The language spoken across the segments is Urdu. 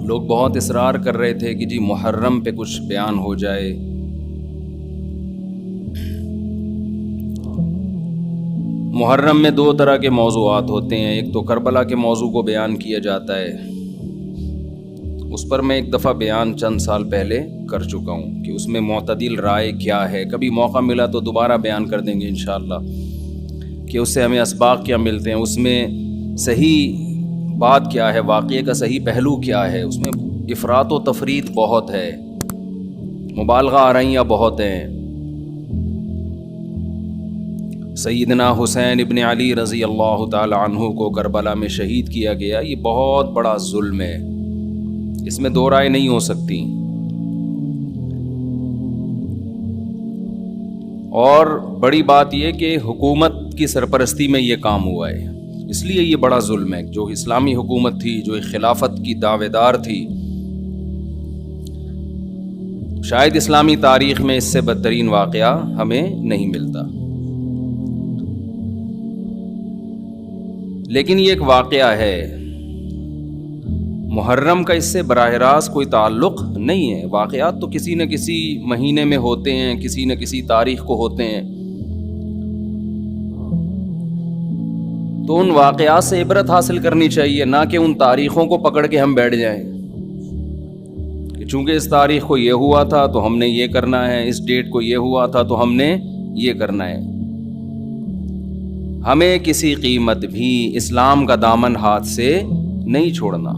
لوگ بہت اصرار کر رہے تھے کہ جی محرم پہ کچھ بیان ہو جائے. محرم میں 2 طرح کے موضوعات ہوتے ہیں. ایک تو کربلا کے موضوع کو بیان کیا جاتا ہے، اس پر میں ایک دفعہ بیان چند سال پہلے کر چکا ہوں کہ اس میں معتدل رائے کیا ہے. کبھی موقع ملا تو دوبارہ بیان کر دیں گے انشاءاللہ کہ اس سے ہمیں اسباق کیا ملتے ہیں، اس میں صحیح بات کیا ہے، واقعے کا صحیح پہلو کیا ہے. اس میں افراط و تفریط بہت ہے، مبالغہ آرائیاں بہت ہیں. سیدنا حسین ابن علی رضی اللہ تعالی عنہ کو کربلا میں شہید کیا گیا، یہ بہت بڑا ظلم ہے، اس میں 2 رائے نہیں ہو سکتی. اور بڑی بات یہ کہ حکومت کی سرپرستی میں یہ کام ہوا ہے، اس لیے یہ بڑا ظلم ہے. جو اسلامی حکومت تھی، جو خلافت کی دعوے دار تھی، شاید اسلامی تاریخ میں اس سے بدترین واقعہ ہمیں نہیں ملتا. لیکن یہ ایک واقعہ ہے، محرم کا اس سے براہ راست کوئی تعلق نہیں ہے. واقعات تو کسی نہ کسی مہینے میں ہوتے ہیں، کسی نہ کسی تاریخ کو ہوتے ہیں، تو ان واقعات سے عبرت حاصل کرنی چاہیے، نہ کہ ان تاریخوں کو پکڑ کے ہم بیٹھ جائیں کہ چونکہ اس تاریخ کو یہ ہوا تھا تو ہم نے یہ کرنا ہے، اس ڈیٹ کو یہ ہوا تھا تو ہم نے یہ کرنا ہے. ہمیں کسی قیمت بھی اسلام کا دامن ہاتھ سے نہیں چھوڑنا.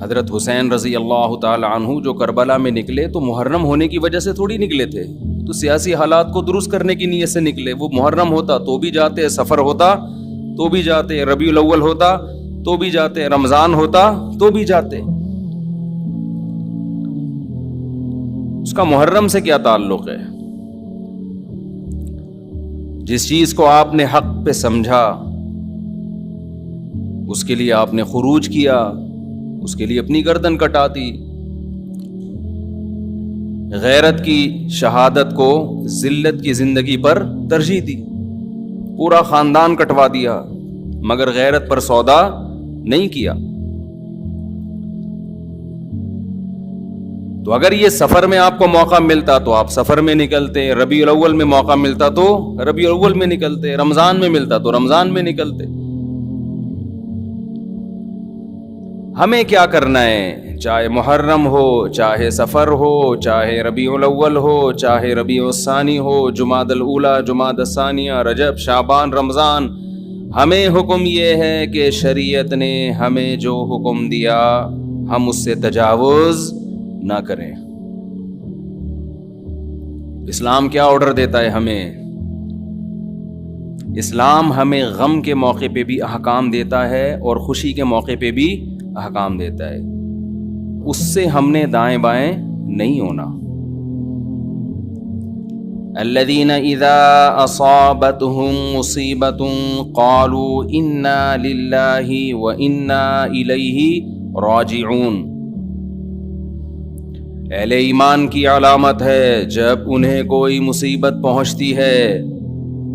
حضرت حسین رضی اللہ تعالی عنہ جو کربلا میں نکلے تو محرم ہونے کی وجہ سے تھوڑی نکلے تھے، تو سیاسی حالات کو درست کرنے کی نیت سے نکلے. وہ محرم ہوتا تو بھی جاتے، سفر ہوتا تو بھی جاتے، ربیع الاول ہوتا تو بھی جاتے، رمضان ہوتا تو بھی جاتے. اس کا محرم سے کیا تعلق ہے؟ جس چیز کو آپ نے حق پہ سمجھا اس کے لیے آپ نے خروج کیا، اس کے لیے اپنی گردن کٹا دی. غیرت کی شہادت کو ذلت کی زندگی پر ترجیح دی، پورا خاندان کٹوا دیا مگر غیرت پر سودا نہیں کیا. تو اگر یہ سفر میں آپ کو موقع ملتا تو آپ سفر میں نکلتے، ربیع الاول میں موقع ملتا تو ربیع الاول میں نکلتے، رمضان میں ملتا تو رمضان میں نکلتے. ہمیں کیا کرنا ہے؟ چاہے محرم ہو، چاہے سفر ہو، چاہے ربیع الاول ہو، چاہے ربیع الثانی ہو، جمادی الاولی، جمادی الثانیہ، رجب، شعبان، رمضان، ہمیں حکم یہ ہے کہ شریعت نے ہمیں جو حکم دیا ہم اس سے تجاوز نہ کریں. اسلام کیا آرڈر دیتا ہے ہمیں؟ اسلام ہمیں غم کے موقع پہ بھی احکام دیتا ہے اور خوشی کے موقع پہ بھی احکام دیتا ہے. اس سے ہم نے دائیں بائیں نہیں ہونا. الذین اذا اصابتهم مصیبۃ قالوا انا للہ وانا الیہ راجعون. اہل ایمان کی علامت ہے جب انہیں کوئی مصیبت پہنچتی ہے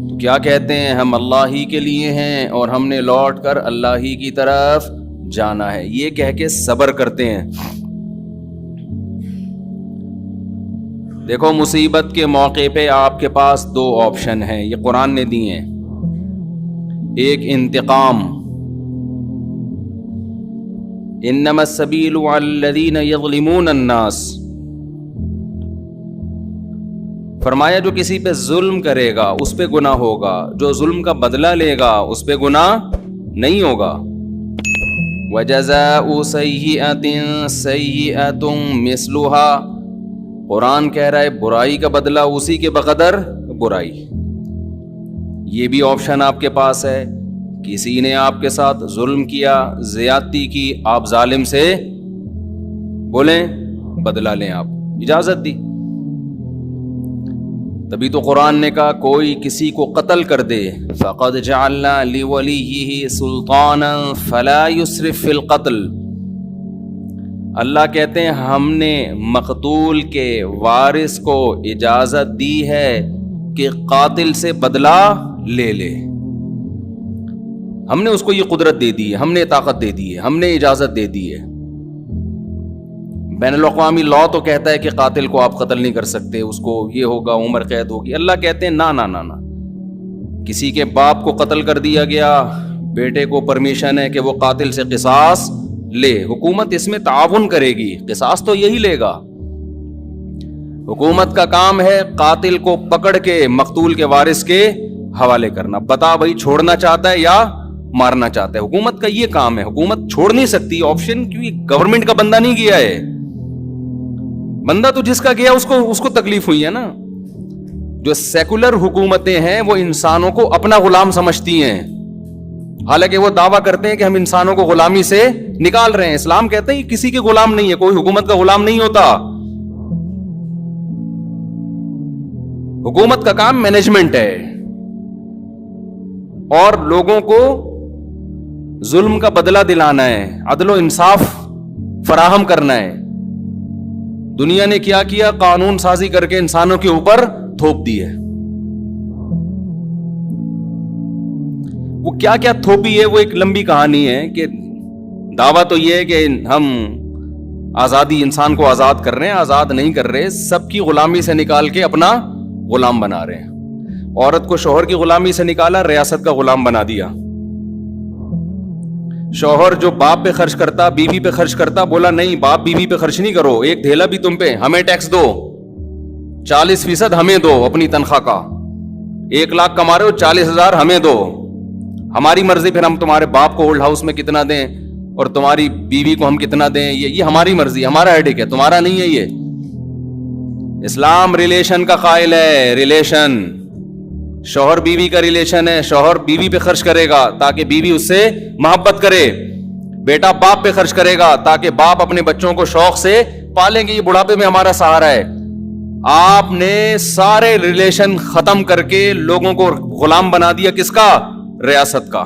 تو کیا کہتے ہیں؟ ہم اللہ ہی کے لیے ہیں اور ہم نے لوٹ کر اللہ ہی کی طرف جانا ہے. یہ کہہ کے صبر کرتے ہیں. دیکھو مصیبت کے موقع پہ آپ کے پاس 2 آپشن ہیں، یہ قرآن نے دی ہیں. ایک انتقام، انما السبیل علی الذین یظلمون الناس. فرمایا جو کسی پہ ظلم کرے گا اس پہ گناہ ہوگا، جو ظلم کا بدلہ لے گا اس پہ گناہ نہیں ہوگا. وَجَزَاءُ سَيِّئَةٍ سَيِّئَةٌ مِثْلُهَا. قرآن کہہ رہا ہے برائی کا بدلہ اسی کے بقدر برائی. یہ بھی آپشن آپ کے پاس ہے. کسی نے آپ کے ساتھ ظلم کیا، زیادتی کی، آپ ظالم سے بولیں بدلہ لیں، آپ اجازت دی. تبھی تو قرآن نے کہا کوئی کسی کو قتل کر دے فَقَدْ جَعَلْنَا لِوَلِيِّهِ سُلْطَانًا فَلَا يُسْرِفْ فِي الْقَتْلِ. اللہ کہتے ہیں ہم نے مقتول کے وارث کو اجازت دی ہے کہ قاتل سے بدلہ لے لے. ہم نے اس کو یہ قدرت دے دی ہے, ہم نے طاقت دے دی ہے, ہم نے اجازت دے دی ہے. بین الاقوامی لا تو کہتا ہے کہ قاتل کو آپ قتل نہیں کر سکتے, اس کو یہ ہوگا, عمر قید ہوگی. اللہ کہتے ہیں نا نا نا نا, کسی کے باپ کو قتل کر دیا گیا, بیٹے کو پرمیشن ہے کہ وہ قاتل سے قصاص لے. حکومت اس میں تعاون کرے گی, قصاص تو یہی لے گا. حکومت کا کام ہے قاتل کو پکڑ کے مقتول کے وارث کے حوالے کرنا. بتا بھائی چھوڑنا چاہتا ہے یا مارنا چاہتا ہے. حکومت کا یہ کام ہے. حکومت چھوڑ نہیں سکتی آپشن, کیونکہ گورنمنٹ کا بندہ نہیں گیا ہے. بندہ تو جس کا گیا اس کو تکلیف ہوئی ہے نا. جو سیکولر حکومتیں ہیں وہ انسانوں کو اپنا غلام سمجھتی ہیں, حالانکہ وہ دعویٰ کرتے ہیں کہ ہم انسانوں کو غلامی سے نکال رہے ہیں. اسلام کہتے ہیں کسی کے غلام نہیں ہے, کوئی حکومت کا غلام نہیں ہوتا. حکومت کا کام مینجمنٹ ہے اور لوگوں کو ظلم کا بدلہ دلانا ہے, عدل و انصاف فراہم کرنا ہے. دنیا نے کیا کیا, قانون سازی کر کے انسانوں کے اوپر تھوپ دی ہے. وہ کیا کیا تھوپی ہے وہ ایک لمبی کہانی ہے. کہ دعویٰ تو یہ ہے کہ ہم آزادی, انسان کو آزاد کر رہے ہیں, آزاد نہیں کر رہے, سب کی غلامی سے نکال کے اپنا غلام بنا رہے ہیں. عورت کو شوہر کی غلامی سے نکالا, ریاست کا غلام بنا دیا. شوہر جو باپ پہ خرچ کرتا, بیوی پہ خرچ کرتا, بولا نہیں باپ بیوی پہ خرچ نہیں کرو, ایک دھیلا بھی تم پہ, ہمیں ٹیکس دو, 40% ہمیں دو اپنی تنخواہ کا. 1 لاکھ کما رہے ہو, 40,000 ہمیں دو, ہماری مرضی, پھر ہم تمہارے باپ کو ہولڈ ہاؤس میں کتنا دیں اور تمہاری بیوی کو ہم کتنا دیں, یہ ہماری مرضی, ہمارا ہیڈک ہے, تمہارا نہیں ہے. یہ اسلام ریلیشن کا قائل ہے. ریلیشن شوہر بیوی کا ریلیشن ہے. شوہر بیوی پہ خرچ کرے گا تاکہ بیوی اس سے محبت کرے, بیٹا باپ پہ خرچ کرے گا تاکہ باپ اپنے بچوں کو شوق سے پالیں گے, یہ بڑھاپے میں ہمارا سہارا ہے. آپ نے سارے ریلیشن ختم کر کے لوگوں کو غلام بنا دیا, کس کا؟ ریاست کا.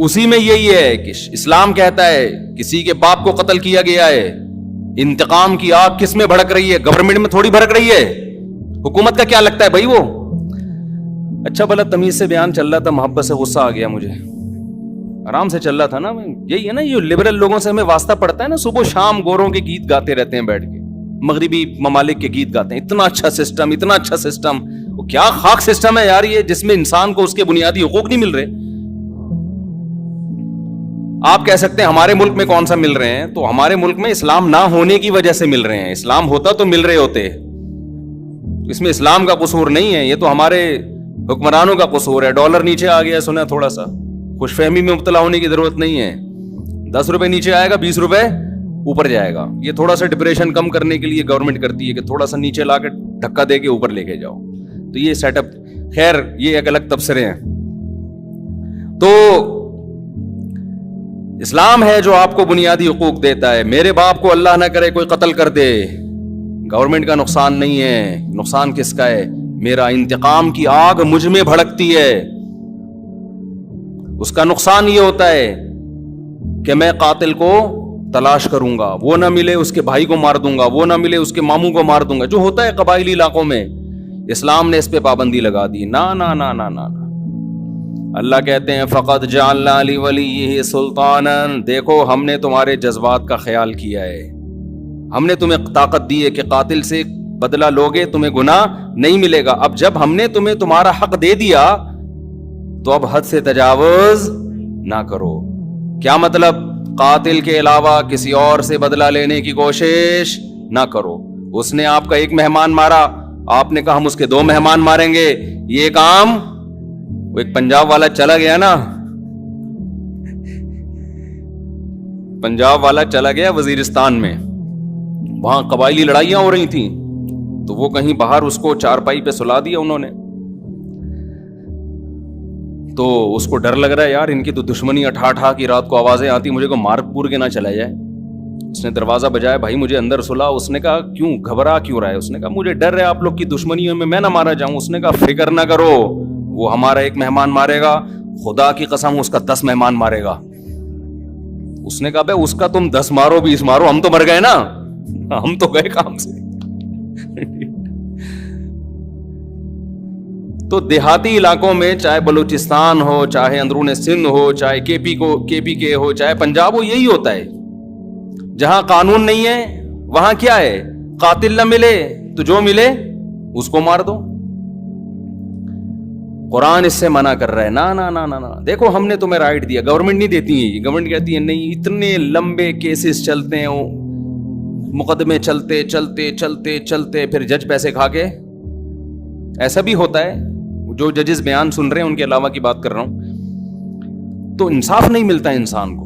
اسی میں یہی ہے کہ اسلام کہتا ہے کسی کے باپ کو قتل کیا گیا ہے, انتقام کی آگ کس میں بھڑک رہی ہے؟ گورنمنٹ میں تھوڑی بھڑک رہی ہے. حکومت کا کیا لگتا ہے بھائی وہ؟ اچھا بھلا تمیز سے بیان چل رہا تھا, محبت سے غصہ آ گیا مجھے, آرام سے چل رہا تھا نا. یہی ہے نا, یہ لبرل لوگوں سے ہمیں واسطہ پڑتا ہے نا, صبح شام گوروں کے گیت گاتے رہتے ہیں بیٹھ کے, مغربی ممالک کے گیت گاتے ہیں, اتنا اچھا سسٹم, اتنا اچھا سسٹم. وہ کیا خاک سسٹم ہے یار یہ, جس میں انسان کو اس کے بنیادی حقوق نہیں مل رہے. آپ کہہ سکتے ہیں ہمارے ملک میں کون سا مل رہے ہیں, تو ہمارے ملک میں اسلام نہ ہونے کی وجہ سے مل رہے ہیں. اسلام ہوتا تو مل رہے ہوتے. اس میں اسلام کا قصور نہیں ہے, یہ تو ہمارے حکمرانوں کا قصور ہے. ڈالر نیچے آ گیا سنا, تھوڑا سا خوش فہمی میں مبتلا ہونے کی ضرورت نہیں ہے. 10 روپے نیچے آئے گا, 20 روپے اوپر جائے گا. یہ تھوڑا سا ڈپریشن کم کرنے کے لیے گورنمنٹ کرتی ہے کہ تھوڑا سا نیچے لا کے دھکا دے کے اوپر لے کے جاؤ. تو یہ سیٹ اپ, خیر یہ ایک الگ تبصرے ہیں. تو اسلام ہے جو آپ کو بنیادی حقوق دیتا ہے. میرے باپ کو اللہ نہ کرے کوئی قتل کر دے, گورنمنٹ کا نقصان نہیں ہے. نقصان کس کا ہے؟ میرا انتقام کی آگ مجھ میں بھڑکتی ہے. اس کا نقصان یہ ہوتا ہے کہ میں قاتل کو تلاش کروں گا, وہ نہ ملے اس کے بھائی کو مار دوں گا, وہ نہ ملے اس کے ماموں کو مار دوں گا, جو ہوتا ہے قبائلی علاقوں میں. اسلام نے اس پہ پابندی لگا دی. نا نا نا نا نا. اللہ کہتے ہیں فقط جعلنا لولیہ سلطانا, دیکھو ہم نے تمہارے جذبات کا خیال کیا ہے, ہم نے تمہیں طاقت دی ہے کہ قاتل سے بدلہ لوگے تمہیں گناہ نہیں ملے گا. اب جب ہم نے تمہیں تمہارا حق دے دیا تو اب حد سے تجاوز نہ کرو. کیا مطلب؟ قاتل کے علاوہ کسی اور سے بدلہ لینے کی کوشش نہ کرو. اس نے آپ کا ایک مہمان مارا, آپ نے کہا ہم اس کے 2 مہمان ماریں گے. یہ کام وہ ایک پنجاب والا چلا گیا نا, پنجاب والا چلا گیا وزیرستان میں, وہاں قبائلی لڑائیاں ہو رہی تھیں, تو وہ کہیں باہر اس کو چارپائی پہ سلا دیا انہوں نے. تو اس کو ڈر لگ رہا ہے یار, ان کی تو دشمنی اٹھا کی رات کو آوازیں آتی, مجھے کوئی مار پور کے نہ چلا جائے. اس نے دروازہ بجایا, بھائی مجھے اندر سلا. اس نے کہا کیوں, گھبرا کیوں رہا ہے؟ اس نے کہا مجھے ڈر ہے آپ لوگ کی دشمنیوں میں نہ مارا جاؤں. اس نے کہا فکر نہ کرو, وہ ہمارا 1 مہمان مارے گا, خدا کی قسم اس کا 10 مہمان مارے گا. اس نے کہا بھائی اس کا تم 10 مارو 20 مارو, ہم تو مر گئے نا, ہم تو گئے کام سے. تو دیہاتی علاقوں میں چاہے بلوچستان ہو, چاہے اندرون سندھ ہو, چاہے کے پی ہو, چاہے پنجاب ہو, یہی ہوتا ہے. جہاں قانون نہیں ہے وہاں کیا ہے, قاتل نہ ملے تو جو ملے اس کو مار دو. قرآن اس سے منع کر رہا ہے, نا نا نا نا نا. دیکھو ہم نے تمہیں رائٹ دیا, گورنمنٹ نہیں دیتی ہے, گورنمنٹ کہتی ہے نہیں, اتنے لمبے کیسز چلتے ہیں, مقدمے چلتے چلتے چلتے چلتے پھر جج پیسے کھا کے. ایسا بھی ہوتا ہے, جو ججز بیان سن رہے ہیں ان کے علاوہ کی بات کر رہا ہوں. تو انصاف نہیں ملتا انسان کو.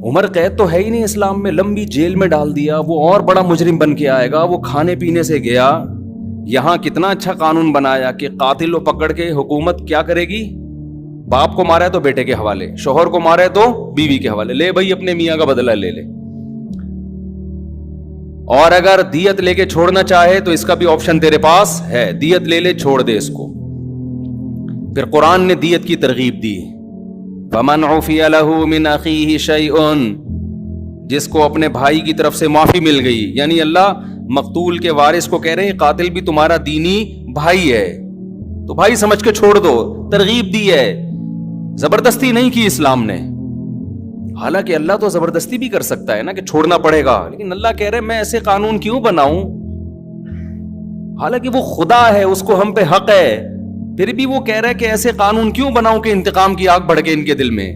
عمر قید تو ہے ہی نہیں اسلام میں, لمبی جیل میں ڈال دیا, وہ اور بڑا مجرم بن کے آئے گا. وہ کھانے پینے سے گیا. یہاں کتنا اچھا قانون بنایا کہ قاتل کو پکڑ کے حکومت کیا کرے گی, باپ کو مارا ہے تو بیٹے کے حوالے, شوہر کو مارا ہے تو بیوی کے حوالے, لے بھائی اپنے میاں کا بدلہ لے لے. اور اگر دیت لے کے چھوڑنا چاہے تو اس کا بھی آپشن تیرے پاس ہے, دیت لے لے, چھوڑ دے اس کو. پھر قرآن نے دیت کی ترغیب دی, فَمَنْ عُفِيَ لَهُ مِنْ أَخِيهِ شَيْءٌ, جس کو اپنے بھائی کی طرف سے معافی مل گئی. یعنی اللہ مقتول کے وارث کو کہہ رہے ہیں قاتل بھی تمہارا دینی بھائی ہے, تو بھائی سمجھ کے چھوڑ دو. ترغیب دی ہے, زبردستی نہیں کی اسلام نے. حالانکہ اللہ تو زبردستی بھی کر سکتا ہے نا کہ چھوڑنا پڑے گا, لیکن اللہ کہہ رہے میں ایسے قانون کیوں بناؤں, حالانکہ وہ خدا ہے, اس کو ہم پہ حق ہے, پھر بھی وہ کہہ رہا ہے کہ ایسے قانون کیوں بناؤں کہ انتقام کی آگ بڑھ کے ان کے دل میں.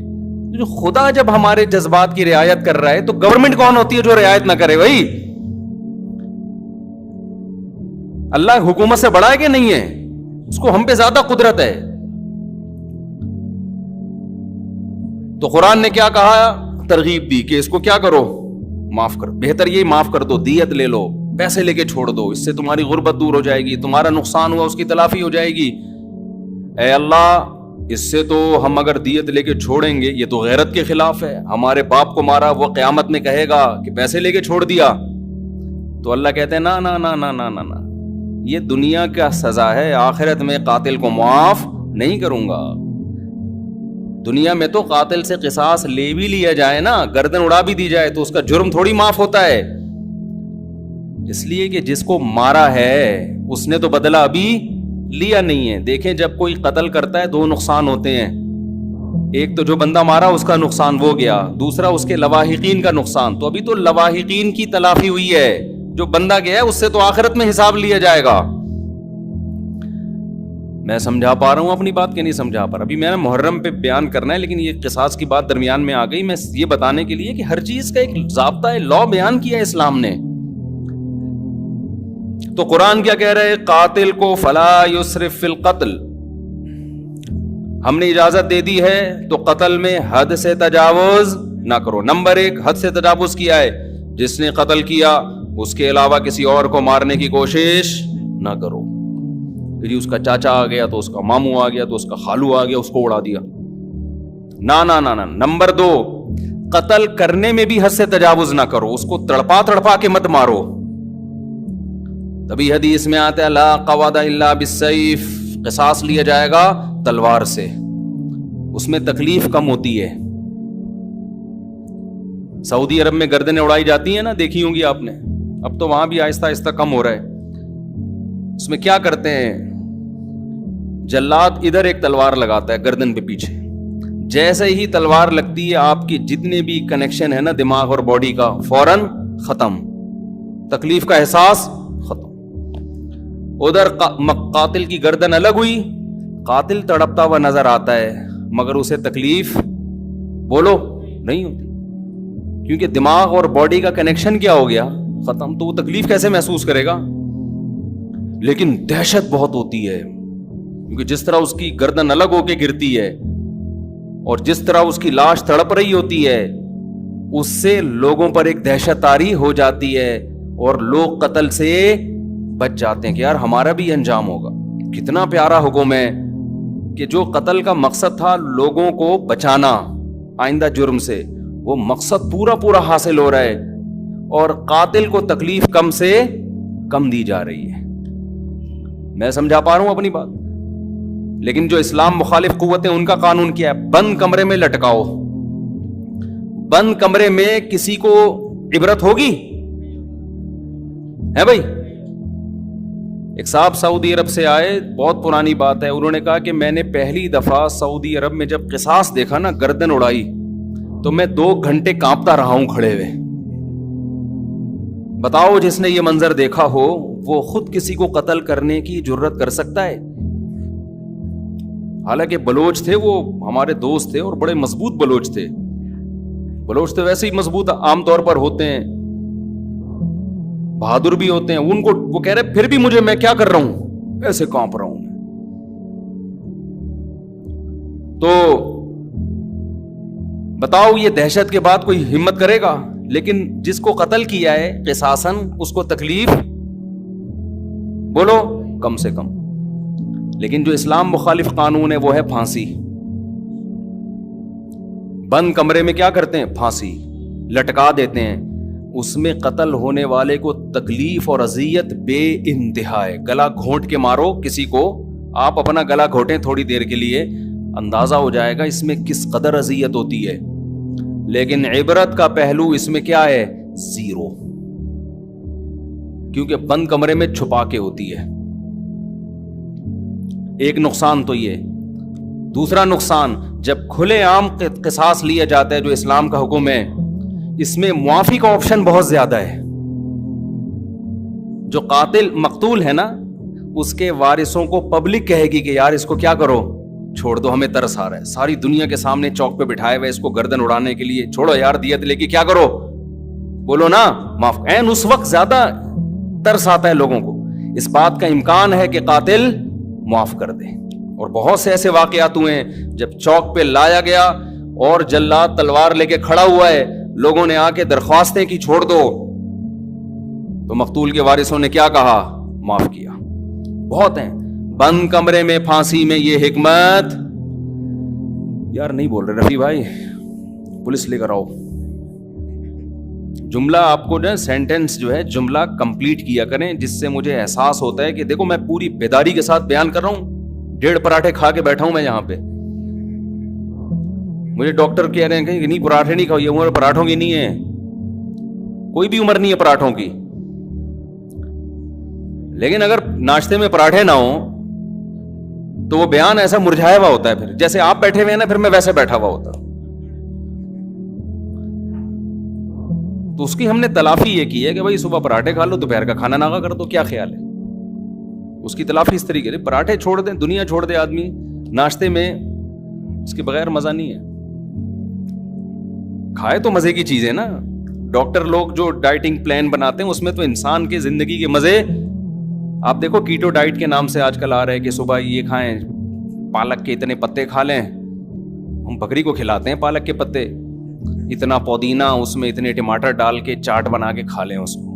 جو خدا جب ہمارے جذبات کی رعایت کر رہا ہے تو گورنمنٹ کون ہوتی ہے جو رعایت نہ کرے بھائی؟ اللہ حکومت سے بڑا ہے کہ نہیں ہے؟ اس کو ہم پہ زیادہ قدرت ہے. تو قرآن نے کیا کہا, ترغیب دی کہ اس کو کیا کرو, معاف کرو. بہتر یہ معاف کر دو, دیت لے لو, پیسے لے کے چھوڑ دو, اس سے تمہاری غربت دور ہو جائے گی, تمہارا نقصان ہوا اس کی تلافی ہو جائے گی. اے اللہ, اس سے تو ہم اگر دیت لے کے چھوڑیں گے, یہ تو غیرت کے خلاف ہے. ہمارے باپ کو مارا, وہ قیامت میں کہے گا کہ پیسے لے کے چھوڑ دیا. تو اللہ کہتے ہیں نا نا نا نا نا نا نا, یہ دنیا کا سزا ہے, آخرت میں قاتل کو معاف نہیں کروں گا. دنیا میں تو قاتل سے قصاص لے بھی لیا جائے نا, گردن اڑا بھی دی جائے, تو اس کا جرم تھوڑی معاف ہوتا ہے. اس لیے کہ جس کو مارا ہے اس نے تو بدلہ ابھی لیا نہیں ہے. دیکھیں جب کوئی قتل کرتا ہے دو نقصان ہوتے ہیں, ایک تو جو بندہ مارا اس کا نقصان وہ گیا, دوسرا اس کے لواحقین کا نقصان. تو ابھی تو لواحقین کی تلافی ہوئی ہے, جو بندہ گیا ہے اس سے تو آخرت میں حساب لیا جائے گا. میں سمجھا پا رہا ہوں اپنی بات کہ نہیں سمجھا پا رہا؟ ابھی میں نے محرم پہ بیان کرنا ہے, لیکن یہ قصاص کی بات درمیان میں آ گئی. میں یہ بتانے کے لیے کہ ہر چیز کا ایک ضابطہ ہے, لا بیان کیا ہے اسلام نے. تو قرآن کیا کہہ رہا ہے, قاتل کو فلا یسرف فی القتل, ہم نے اجازت دے دی ہے تو قتل میں حد سے تجاوز نہ کرو. نمبر 1, حد سے تجاوز کیا ہے, جس نے قتل کیا اس کے علاوہ کسی اور کو مارنے کی کوشش نہ کرو. پھر اس کا چاچا آ گیا تو اس کا ماموں آ گیا تو اس کا خالو آ گیا, اس کو اڑا دیا. نا نا نا نا. نمبر 2, قتل کرنے میں بھی حد سے تجاوز نہ کرو, اس کو تڑپا تڑپا کے مت مارو. تبھی حدیث میں آتا ہے لا قواد الا بالسیف, قصاص لیا جائے گا تلوار سے, اس میں تکلیف کم ہوتی ہے. سعودی عرب میں گردنیں اڑائی جاتی ہیں نا, دیکھی ہوں گی آپ نے, اب تو وہاں بھی آہستہ آہستہ کم ہو رہا ہے. اس میں کیا کرتے ہیں, جلاد ادھر ایک تلوار لگاتا ہے گردن پہ پیچھے, جیسے ہی تلوار لگتی ہے آپ کی جتنے بھی کنیکشن ہے نا دماغ اور باڈی کا, فوراً ختم, تکلیف کا احساس ختم. ادھر قاتل کی گردن الگ ہوئی, قاتل تڑپتا ہوا نظر آتا ہے مگر اسے تکلیف بولو نہیں ہوتی, کیونکہ دماغ اور باڈی کا کنیکشن کیا ہو گیا, ختم. تو وہ تکلیف کیسے محسوس کرے گا؟ لیکن دہشت بہت ہوتی ہے, کیونکہ جس طرح اس کی گردن الگ ہو کے گرتی ہے اور جس طرح اس کی لاش تڑپ رہی ہوتی ہے, اس سے لوگوں پر ایک دہشت طاری ہو جاتی ہے اور لوگ قتل سے بچ جاتے ہیں کہ یار ہمارا بھی انجام ہوگا. کتنا پیارا حکم ہے کہ جو قتل کا مقصد تھا لوگوں کو بچانا آئندہ جرم سے, وہ مقصد پورا پورا حاصل ہو رہا ہے اور قاتل کو تکلیف کم سے کم دی جا رہی ہے. میں سمجھا پا رہا ہوں اپنی بات؟ لیکن جو اسلام مخالف قوتیں, ان کا قانون کیا ہے, بند کمرے میں لٹکاؤ. بند کمرے میں کسی کو عبرت ہوگی ہے بھائی؟ ایک صاحب سعودی عرب سے آئے, بہت پرانی بات ہے, انہوں نے کہا کہ میں نے پہلی دفعہ سعودی عرب میں جب قصاص دیکھا نا, گردن اڑائی, تو میں 2 گھنٹے کانپتا رہا ہوں کھڑے ہوئے. بتاؤ جس نے یہ منظر دیکھا ہو وہ خود کسی کو قتل کرنے کی جرت کر سکتا ہے؟ حالانکہ بلوچ تھے, وہ ہمارے دوست تھے اور بڑے مضبوط بلوچ تھے. بلوچ تو ویسے ہی مضبوط عام طور پر ہوتے ہیں, بہادر بھی ہوتے ہیں. ان کو وہ کہہ رہے پھر بھی مجھے, میں کیا کر رہا ہوں, ایسے کانپ رہا ہوں. تو بتاؤ یہ دہشت کے بعد کوئی ہمت کرے گا؟ لیکن جس کو قتل کیا ہے قصاصاً, اس کو تکلیف بولو کم سے کم. لیکن جو اسلام مخالف قانون ہے وہ ہے پھانسی. بند کمرے میں کیا کرتے ہیں؟ پھانسی لٹکا دیتے ہیں. اس میں قتل ہونے والے کو تکلیف اور اذیت بے انتہا ہے. گلا گھونٹ کے مارو کسی کو, آپ اپنا گلا گھونٹیں تھوڑی دیر کے لیے, اندازہ ہو جائے گا اس میں کس قدر اذیت ہوتی ہے. لیکن عبرت کا پہلو اس میں کیا ہے؟ 0. کیونکہ بند کمرے میں چھپا کے ہوتی ہے. ایک نقصان تو یہ. دوسرا نقصان, جب کھلے عام قصاص لیا جاتا ہے جو اسلام کا حکم ہے, اس میں معافی کا آپشن بہت زیادہ ہے. جو قاتل مقتول ہے نا, اس کے وارثوں کو پبلک کہے گی کہ یار اس کو کیا کرو, چھوڑ دو, ہمیں ترس آ رہا ہے. ساری دنیا کے سامنے چوک پہ بٹھائے ہوئے اس کو گردن اڑانے کے لیے, چھوڑو یار دیت لے کے کیا کرو, بولو نا معاف. اس وقت زیادہ ترس آتا ہے لوگوں کو, اس بات کا امکان ہے کہ قاتل معاف کر دے. اور بہت سے ایسے واقعات ہوئے ہیں جب چوک پہ لایا گیا اور جلاد تلوار لے کے کھڑا ہوا ہے, لوگوں نے آ کے درخواستیں کی چھوڑ دو, تو مقتول کے وارثوں نے کیا کہا؟ معاف کیا. بہت ہیں. بند کمرے میں پھانسی میں یہ حکمت, یار نہیں بول رہے رفیع بھائی, پولیس لے کر آؤ. جملہ آپ کو جو سینٹینس جو ہے جملہ کمپلیٹ کیا کریں, جس سے مجھے احساس ہوتا ہے کہ دیکھو میں پوری بیداری کے ساتھ بیان کر رہا ہوں. 1.5 پراٹھے کھا کے بیٹھا ہوں میں یہاں پہ. مجھے ڈاکٹر کہہ رہے ہیں کہ نہیں پراٹھے نہیں کھاؤ, یہ عمر پراٹھوں کی نہیں ہے, کوئی بھی عمر نہیں ہے پراٹھوں کی. لیکن اگر ناشتے میں پراٹھے نہ ہوں تو وہ بیان ایسا مرجھایا ہوا ہوتا ہے. پھر جیسے آپ بیٹھے ہوئے ہیں نا, پھر میں ویسے بیٹھا ہوا ہوتا. تو اس کی ہم نے تلافی یہ کی ہے کہ بھائی صبح پراٹھے کھا لو, دوپہر کا کھانا ناغا کر دو. کیا خیال ہے؟ اس کی تلافی اس طریقے سے, پراٹھے چھوڑ دیں, دنیا چھوڑ دے آدمی, ناشتے میں اس کے بغیر مزہ نہیں ہے. کھائے تو مزے کی چیز ہے نا. ڈاکٹر لوگ جو ڈائٹنگ پلان بناتے ہیں اس میں تو انسان کے زندگی کے مزے, آپ دیکھو کیٹو ڈائٹ کے نام سے آج کل آ رہا ہے کہ صبح یہ کھائیں, پالک کے اتنے پتے کھا لیں. ہم بکری کو کھلاتے ہیں پالک کے پتے, اتنا پودینہ, اس میں اتنے ٹماٹر ڈال کے چاٹ بنا کے کھا لیں اس کو.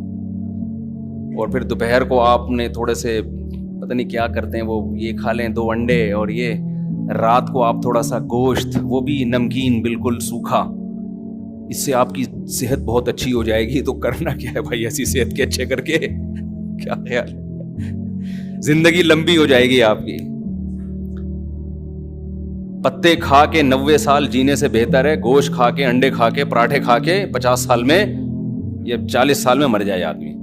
اور پھر دوپہر کو آپ نے تھوڑے سے پتہ نہیں کیا کرتے ہیں وہ, یہ کھا لیں 2 انڈے. اور یہ رات کو آپ تھوڑا سا گوشت, وہ بھی نمکین بالکل سوکھا. اس سے آپ کی صحت بہت اچھی ہو جائے گی. تو کرنا کیا ہے بھائی, ایسی صحت کے اچھے کر کے کیا خیال, زندگی لمبی ہو جائے گی آپ کی. پتے کھا کے 90 سال جینے سے بہتر ہے گوشت کھا کے, انڈے کھا کے, پراٹھے کھا کے 50 سال میں یا 40 سال میں مر جائے آدمی.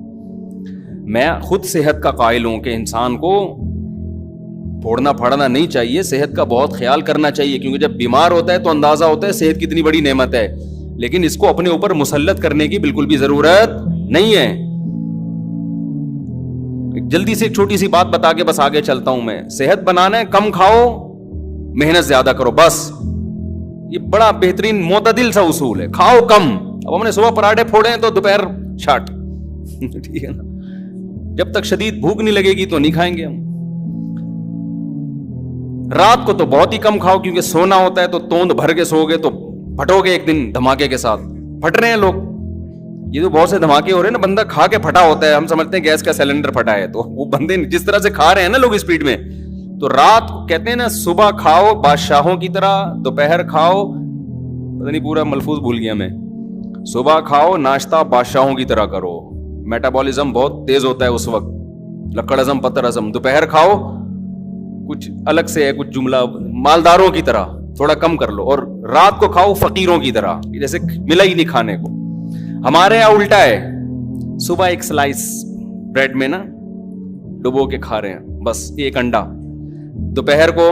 میں خود صحت کا قائل ہوں کہ انسان کو پھوڑنا پھاڑنا نہیں چاہیے, صحت کا بہت خیال کرنا چاہیے, کیونکہ جب بیمار ہوتا ہے تو اندازہ ہوتا ہے صحت کتنی بڑی نعمت ہے. لیکن اس کو اپنے اوپر مسلط کرنے کی بالکل بھی ضرورت نہیں ہے. جلدی سے ایک چھوٹی سی بات بتا کے بس آگے چلتا ہوں میں. صحت بنانا ہے, کم کھاؤ, محنت زیادہ کرو, بس. یہ بڑا بہترین معتدل سا اصول ہے, کھاؤ کم. اب ہم نے صبح پراٹھے پھوڑے ہیں تو دوپہر شاٹ, ٹھیک ہے نا. جب تک شدید بھوک نہیں لگے گی تو نہیں کھائیں گے ہم. رات کو تو بہت ہی کم کھاؤ, کیونکہ سونا ہوتا ہے تو توند بھر کے سو گے تو پھٹو گے ایک دن دھماکے کے ساتھ. پھٹ رہے ہیں لوگ, یہ تو بہت سے دھماکے ہو رہے ہیں نا, بندہ کھا کے پھٹا ہوتا ہے. ہم سمجھتے ہیں گیس کا سلنڈر پھٹا ہے, تو وہ بندے جس طرح سے کھا رہے ہیں نا لوگ اسپیڈ میں, تو رات کو کہتے ہیں نا صبح کھاؤ بادشاہوں کی طرح, دوپہر کھاؤ, پتہ نہیں پورا ملفوظ بھول گیا میں, صبح کھاؤ ناشتہ بادشاہوں کی طرح کرو, میٹابولزم بہت تیز ہوتا ہے اس وقت, لکڑ ہضم پتر ہضم. دوپہر کھاؤ کچھ الگ سے ہے, کچھ جملہ مالداروں کی طرح, تھوڑا کم کر لو. اور رات کو کھاؤ فقیروں کی طرح, جیسے ملا ہی نہیں کھانے کو. ہمارے یہاں الٹا ہے, صبح ایک سلائس بریڈ میں نا ڈبو کے کھا رہے ہیں بس ایک انڈا. دوپہر کو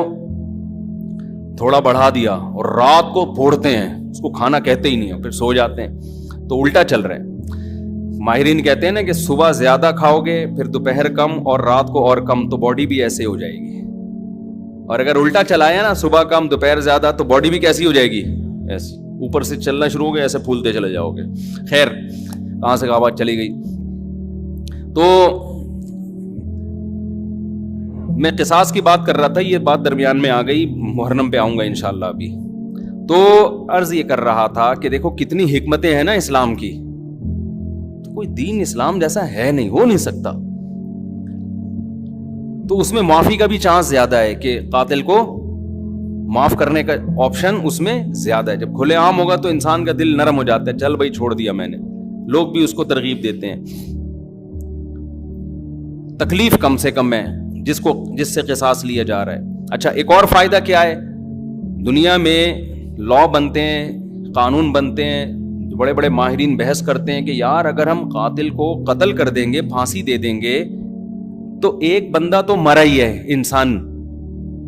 تھوڑا بڑھا دیا اور رات کو پھوڑتے ہیں, اس کو کھانا کہتے ہی نہیں, پھر سو جاتے ہیں. تو الٹا چل رہا ہے. ماہرین کہتے ہیں نا کہ صبح زیادہ کھاؤ گے, پھر دوپہر کم اور رات کو اور کم, تو باڈی بھی ایسے ہو جائے گی. اور اگر الٹا چلایا نا, صبح کم دوپہر زیادہ, تو باڈی بھی کیسی ہو جائے گی, ایسے اوپر سے چلنا شروع ہو گیا, ایسے پھولتے چلے جاؤ گے. خیر, کہاں سے آواز چلی گئی. تو میں قصاص کی بات کر رہا تھا, یہ بات درمیان میں آ گئی, محرم پہ آؤں گا انشاءاللہ ابھی. تو عرض یہ کر رہا تھا کہ دیکھو کتنی حکمتیں ہیں نا اسلام کی. تو کوئی دین اسلام جیسا ہے نہیں, ہو نہیں سکتا. تو اس میں معافی کا بھی چانس زیادہ ہے کہ قاتل کو معاف کرنے کا آپشن اس میں زیادہ ہے. جب کھلے عام ہوگا تو انسان کا دل نرم ہو جاتا ہے, چل بھائی چھوڑ دیا میں نے. لوگ بھی اس کو ترغیب دیتے ہیں. تکلیف کم سے کم ہے جس سے قصاص لیا جا رہا ہے. اچھا, ایک اور فائدہ کیا ہے, دنیا میں لا بنتے ہیں, قانون بنتے ہیں, بڑے بڑے ماہرین بحث کرتے ہیں کہ یار اگر ہم قاتل کو قتل کر دیں گے, پھانسی دے دیں گے, تو ایک بندہ تو مرا ہی ہے انسان,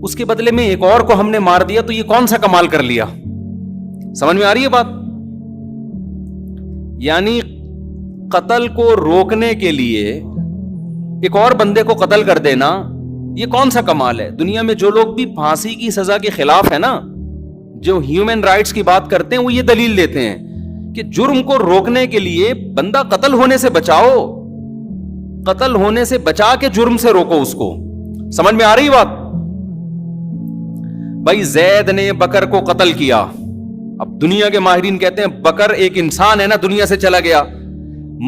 اس کے بدلے میں ایک اور کو ہم نے مار دیا, تو یہ کون سا کمال کر لیا. سمجھ میں آ رہی ہے بات؟ یعنی قتل کو روکنے کے لیے ایک اور بندے کو قتل کر دینا, یہ کون سا کمال ہے. دنیا میں جو لوگ بھی پھانسی کی سزا کے خلاف ہے نا, جو ہیومن رائٹس کی بات کرتے ہیں, وہ یہ دلیل دیتے ہیں کہ جرم کو روکنے کے لیے بندہ قتل ہونے سے بچاؤ, قتل ہونے سے بچا کے جرم سے روکو اس کو. سمجھ میں آ رہی بات؟ بھائی زید نے بکر کو قتل کیا, اب دنیا کے ماہرین کہتے ہیں بکر ایک انسان ہے نا, دنیا سے چلا گیا,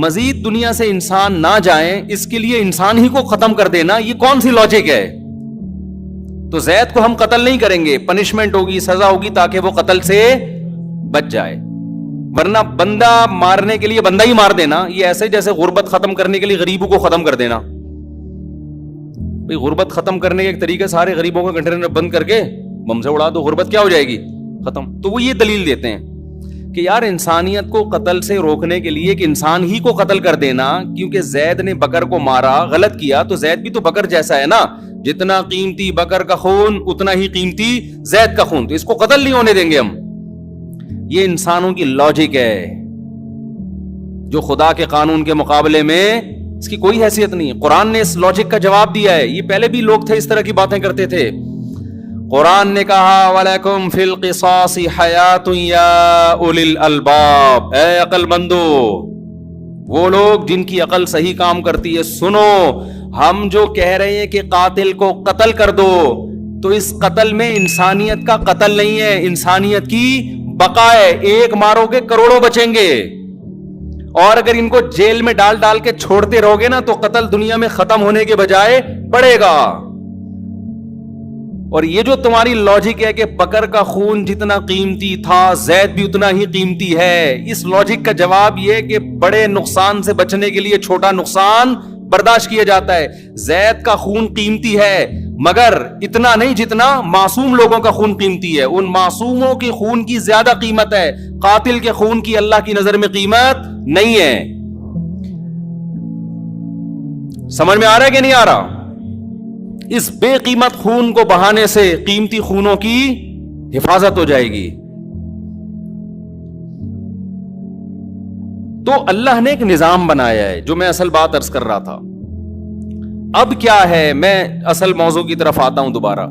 مزید دنیا سے انسان نہ جائیں اس کے لیے انسان ہی کو ختم کر دینا, یہ کون سی لاجک ہے. تو زید کو ہم قتل نہیں کریں گے, پنشمنٹ ہوگی, سزا ہوگی تاکہ وہ قتل سے بچ جائے, ورنہ بندہ مارنے کے لیے بندہ ہی مار دینا, یہ ایسے جیسے غربت ختم کرنے کے لیے غریبوں کو ختم کر دینا. بھئی غربت ختم کرنے کے ایک طریقے سارے غریبوں کو کنٹینر میں بند کر کے بم سے اڑا دو, غربت کیا ہو جائے گی, ختم. تو وہ یہ دلیل دیتے ہیں کہ یار انسانیت کو قتل سے روکنے کے لیے ایک انسان ہی کو قتل کر دینا, کیونکہ زید نے بکر کو مارا, غلط کیا, تو زید بھی تو بکر جیسا ہے نا, جتنا قیمتی بکر کا خون اتنا ہی قیمتی زید کا خون, تو اس کو قتل نہیں ہونے دیں گے ہم. یہ انسانوں کی لاجک ہے جو خدا کے قانون کے مقابلے میں اس کی کوئی حیثیت نہیں. قرآن نے اس لاجک کا جواب دیا ہے. یہ پہلے بھی لوگ تھے اس طرح کی باتیں کرتے تھے. قرآن نے کہا وَلَكُمْ فِي الْقِصَاصِ حَيَاةٌ يَا أُولِي الْأَلْبَابِ, اے عقل مندو, وہ لوگ جن کی عقل صحیح کام کرتی ہے, سنو, ہم جو کہہ رہے ہیں کہ قاتل کو قتل کر دو, تو اس قتل میں انسانیت کا قتل نہیں ہے, انسانیت کی بقا ہے. ایک مارو گے کروڑوں بچیں گے, اور اگر ان کو جیل میں ڈال ڈال کے چھوڑتے رہو گے نا, تو قتل دنیا میں ختم ہونے کے بجائے بڑھے گا. اور یہ جو تمہاری لاجک ہے کہ بکر کا خون جتنا قیمتی تھا زید بھی اتنا ہی قیمتی ہے, اس لاجک کا جواب یہ کہ بڑے نقصان سے بچنے کے لیے چھوٹا نقصان برداشت کیا جاتا ہے. زید کا خون قیمتی ہے مگر اتنا نہیں جتنا معصوم لوگوں کا خون قیمتی ہے. ان معصوموں کے خون کی زیادہ قیمت ہے, قاتل کے خون کی اللہ کی نظر میں قیمت نہیں ہے. سمجھ میں آ رہا ہے کہ نہیں آ رہا؟ اس بے قیمت خون کو بہانے سے قیمتی خونوں کی حفاظت ہو جائے گی. تو اللہ نے ایک نظام بنایا ہے, جو میں اصل بات عرض کر رہا تھا. اب کیا ہے, میں اصل موضوع کی طرف آتا ہوں دوبارہ.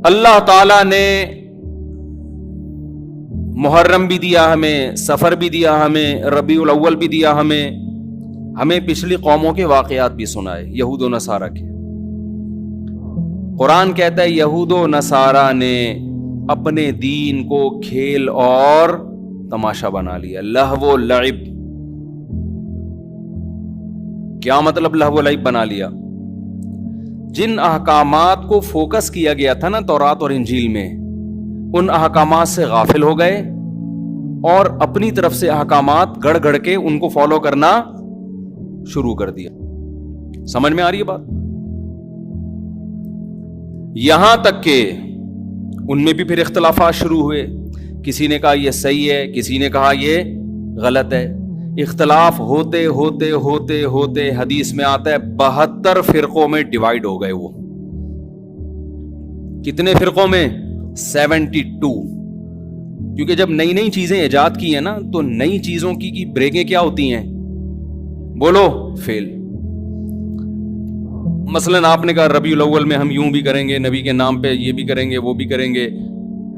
اللہ تعالی نے محرم بھی دیا ہمیں, سفر بھی دیا ہمیں, ربیع الاول بھی دیا ہمیں پچھلی قوموں کے واقعات بھی سنائے, یہود و نصارہ کے. قرآن کہتا ہے یہود و نصارہ نے اپنے دین کو کھیل اور تماشا بنا لیا, لہو و لعب. کیا مطلب لہو و لعب بنا لیا؟ جن احکامات کو فوکس کیا گیا تھا نا تورات اور انجیل میں, ان احکامات سے غافل ہو گئے اور اپنی طرف سے احکامات گڑ گڑ کے ان کو فالو کرنا شروع کر دیا. سمجھ میں آ رہی ہے بات؟ یہاں تک کہ ان میں بھی پھر اختلافات شروع ہوئے. کسی نے کہا یہ صحیح ہے, کسی نے کہا یہ غلط ہے. اختلاف ہوتے ہوتے ہوتے ہوتے حدیث میں آتا ہے 72 فرقوں میں ڈیوائیڈ ہو گئے. وہ کتنے فرقوں میں؟ 72. کیونکہ جب نئی نئی چیزیں ایجاد کی ہیں نا تو نئی چیزوں کی بریکیں کیا ہوتی ہیں؟ بولو، فیل. مثلاً آپ نے کہا ربیع الاول میں ہم یوں بھی کریں گے، نبی کے نام پہ یہ بھی کریں گے، وہ بھی کریں گے.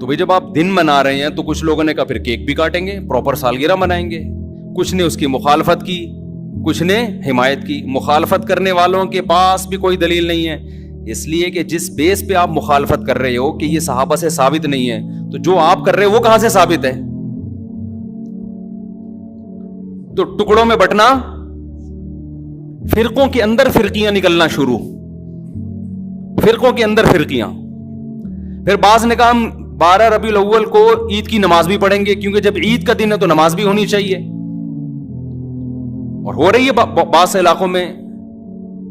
تو بھئی جب آپ دن منا رہے ہیں تو کچھ لوگوں نے کہا پھر کیک بھی کاٹیں گے، پراپر سالگرہ منائیں گے. کچھ نے اس کی مخالفت کی، کچھ نے حمایت کی. مخالفت کرنے والوں کے پاس بھی کوئی دلیل نہیں ہے، اس لیے کہ جس بیس پہ آپ مخالفت کر رہے ہو کہ یہ صحابہ سے ثابت نہیں ہے، تو جو آپ کر رہے ہو وہ کہاں سے ثابت ہے؟ تو ٹکڑوں میں بٹنا، فرقوں کے اندر فرقیاں نکلنا شروع، فرقوں کے اندر فرقیاں. پھر بعض نے کہا ہم 12 ربیع الاول کو عید کی نماز بھی پڑھیں گے، کیونکہ جب عید کا دن ہے تو نماز بھی ہونی چاہیے، اور ہو رہی ہے بعض علاقوں میں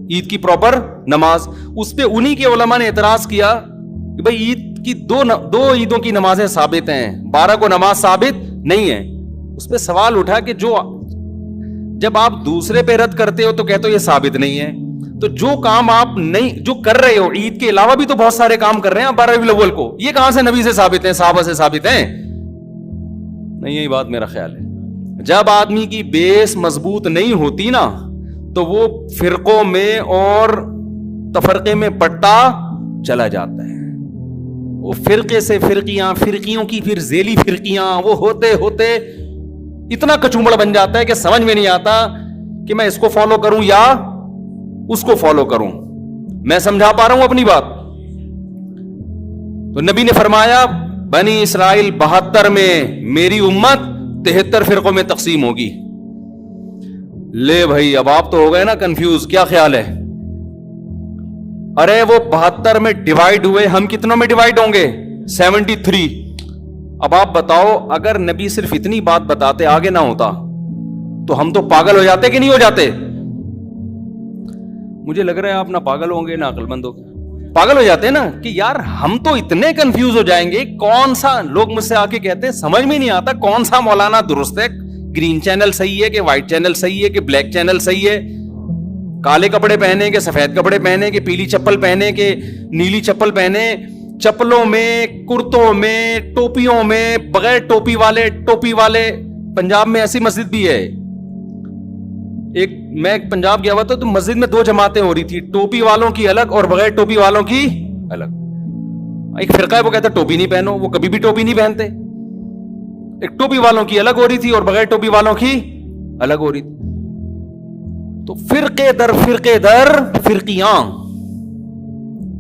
عید کی پراپر نماز. اس پہ انہی کے علماء نے اعتراض کیا کہ بھئی عید کی دو عیدوں کی نمازیں ثابت ہیں، 12 کو نماز ثابت نہیں ہے. اس پہ سوال اٹھا کہ جب آپ دوسرے پہ رد کرتے ہو تو کہتے ہو یہ ثابت نہیں ہے، تو جو کام آپ نہیں جو کر رہے ہو عید کے علاوہ بھی تو بہت سارے کام کر رہے ہیں 12 ربیع الاول کو، یہ کہاں سے نبی سے ثابت ہیں، صحابہ سے ثابت ہیں؟ نہیں، یہی بات میرا خیال ہے. جب آدمی کی بیس مضبوط نہیں ہوتی نا تو وہ فرقوں میں اور تفرقے میں بٹتا چلا جاتا ہے. وہ فرقے سے فرقیاں، فرقیوں کی پھر ذیلی فرقیاں، وہ ہوتے ہوتے اتنا کچومڑ بن جاتا ہے کہ سمجھ میں نہیں آتا کہ میں اس کو فالو کروں یا اس کو فالو کروں. میں سمجھا پا رہا ہوں اپنی بات؟ تو نبی نے فرمایا بنی اسرائیل 72 میں، میری امت 73 فرقوں میں تقسیم ہوگی. لے بھائی، اب آپ تو ہو گئے نا کنفیوز، کیا خیال ہے؟ ارے وہ 72 میں ڈیوائیڈ ہوئے، ہم کتنوں میں ڈیوائیڈ ہوں گے؟ 73. اب آپ بتاؤ اگر نبی صرف اتنی بات بتاتے، آگے نہ ہوتا، تو ہم تو پاگل ہو جاتے کہ نہیں ہو جاتے؟ مجھے لگ رہا ہے آپ نہ پاگل ہوں گے نہ عقل مند ہو گے. پاگل ہو جاتے ہیں نا کہ یار ہم تو اتنے کنفیوز ہو جائیں گے. کون سا، لوگ مجھ سے آ کے کہتے ہیں سمجھ میں نہیں آتا کون سا مولانا درست ہے، گرین چینل صحیح ہے کہ وائٹ چینل صحیح ہے کہ بلیک چینل صحیح ہے، کالے کپڑے پہنے کہ سفید کپڑے پہنے کہ پیلی چپل پہنے کہ نیلی چپل پہنے، چپلوں میں، کرتوں میں، ٹوپیوں میں، بغیر ٹوپی والے. پنجاب میں ایسی مسجد بھی ہے، میں پنجاب گیا ہوا تھا تو مسجد میں 2 جماعتیں ہو رہی تھی، ٹوپی والوں کی الگ اور بغیر ٹوپی والوں کی الگ. ایک فرقہ ہے وہ کہتا ہے ٹوپی نہیں پہنو، وہ کبھی بھی ٹوپی نہیں پہنتے. ایک ٹوپی والوں کی الگ ہو رہی تھی اور بغیر ٹوپی والوں کی الگ ہو رہی تھی. تو فرقے در فرقیاں،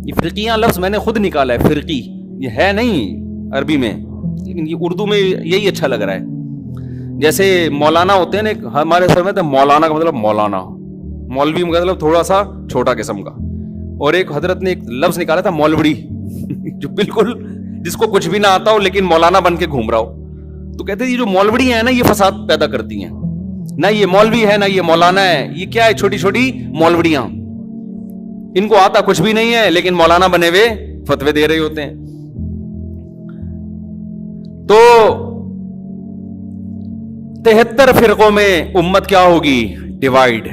یہ فرقیاں لفظ میں نے خود نکالا ہے، فرقی یہ ہے نہیں عربی میں، لیکن یہ اردو میں یہی اچھا لگ رہا ہے. جیسے مولانا ہوتے ہیں نا، ہمارے سر میں مولانا کا مطلب مولانا، مولوی کا مطلب تھوڑا سا چھوٹا قسم کا. اور ایک حضرت نے ایک لفظ نکالا تھا مولوڑی، جو بالکل جس کو کچھ بھی نہ آتا ہو لیکن مولانا بن کے گھوم رہا ہو. تو کہتے ہیں یہ جو مولوڑی ہیں نا یہ فساد پیدا کرتی ہیں، نہ یہ مولوی ہے نہ یہ مولانا ہے، یہ کیا ہے؟ چھوٹی چھوٹی مولوڑیاں. ان کو آتا کچھ بھی نہیں ہے لیکن مولانا بنے ہوئے فتوے دے رہے ہوتے ہیں. تو 73 فرقوں میں امت کیا ہوگی؟ ڈیوائیڈ.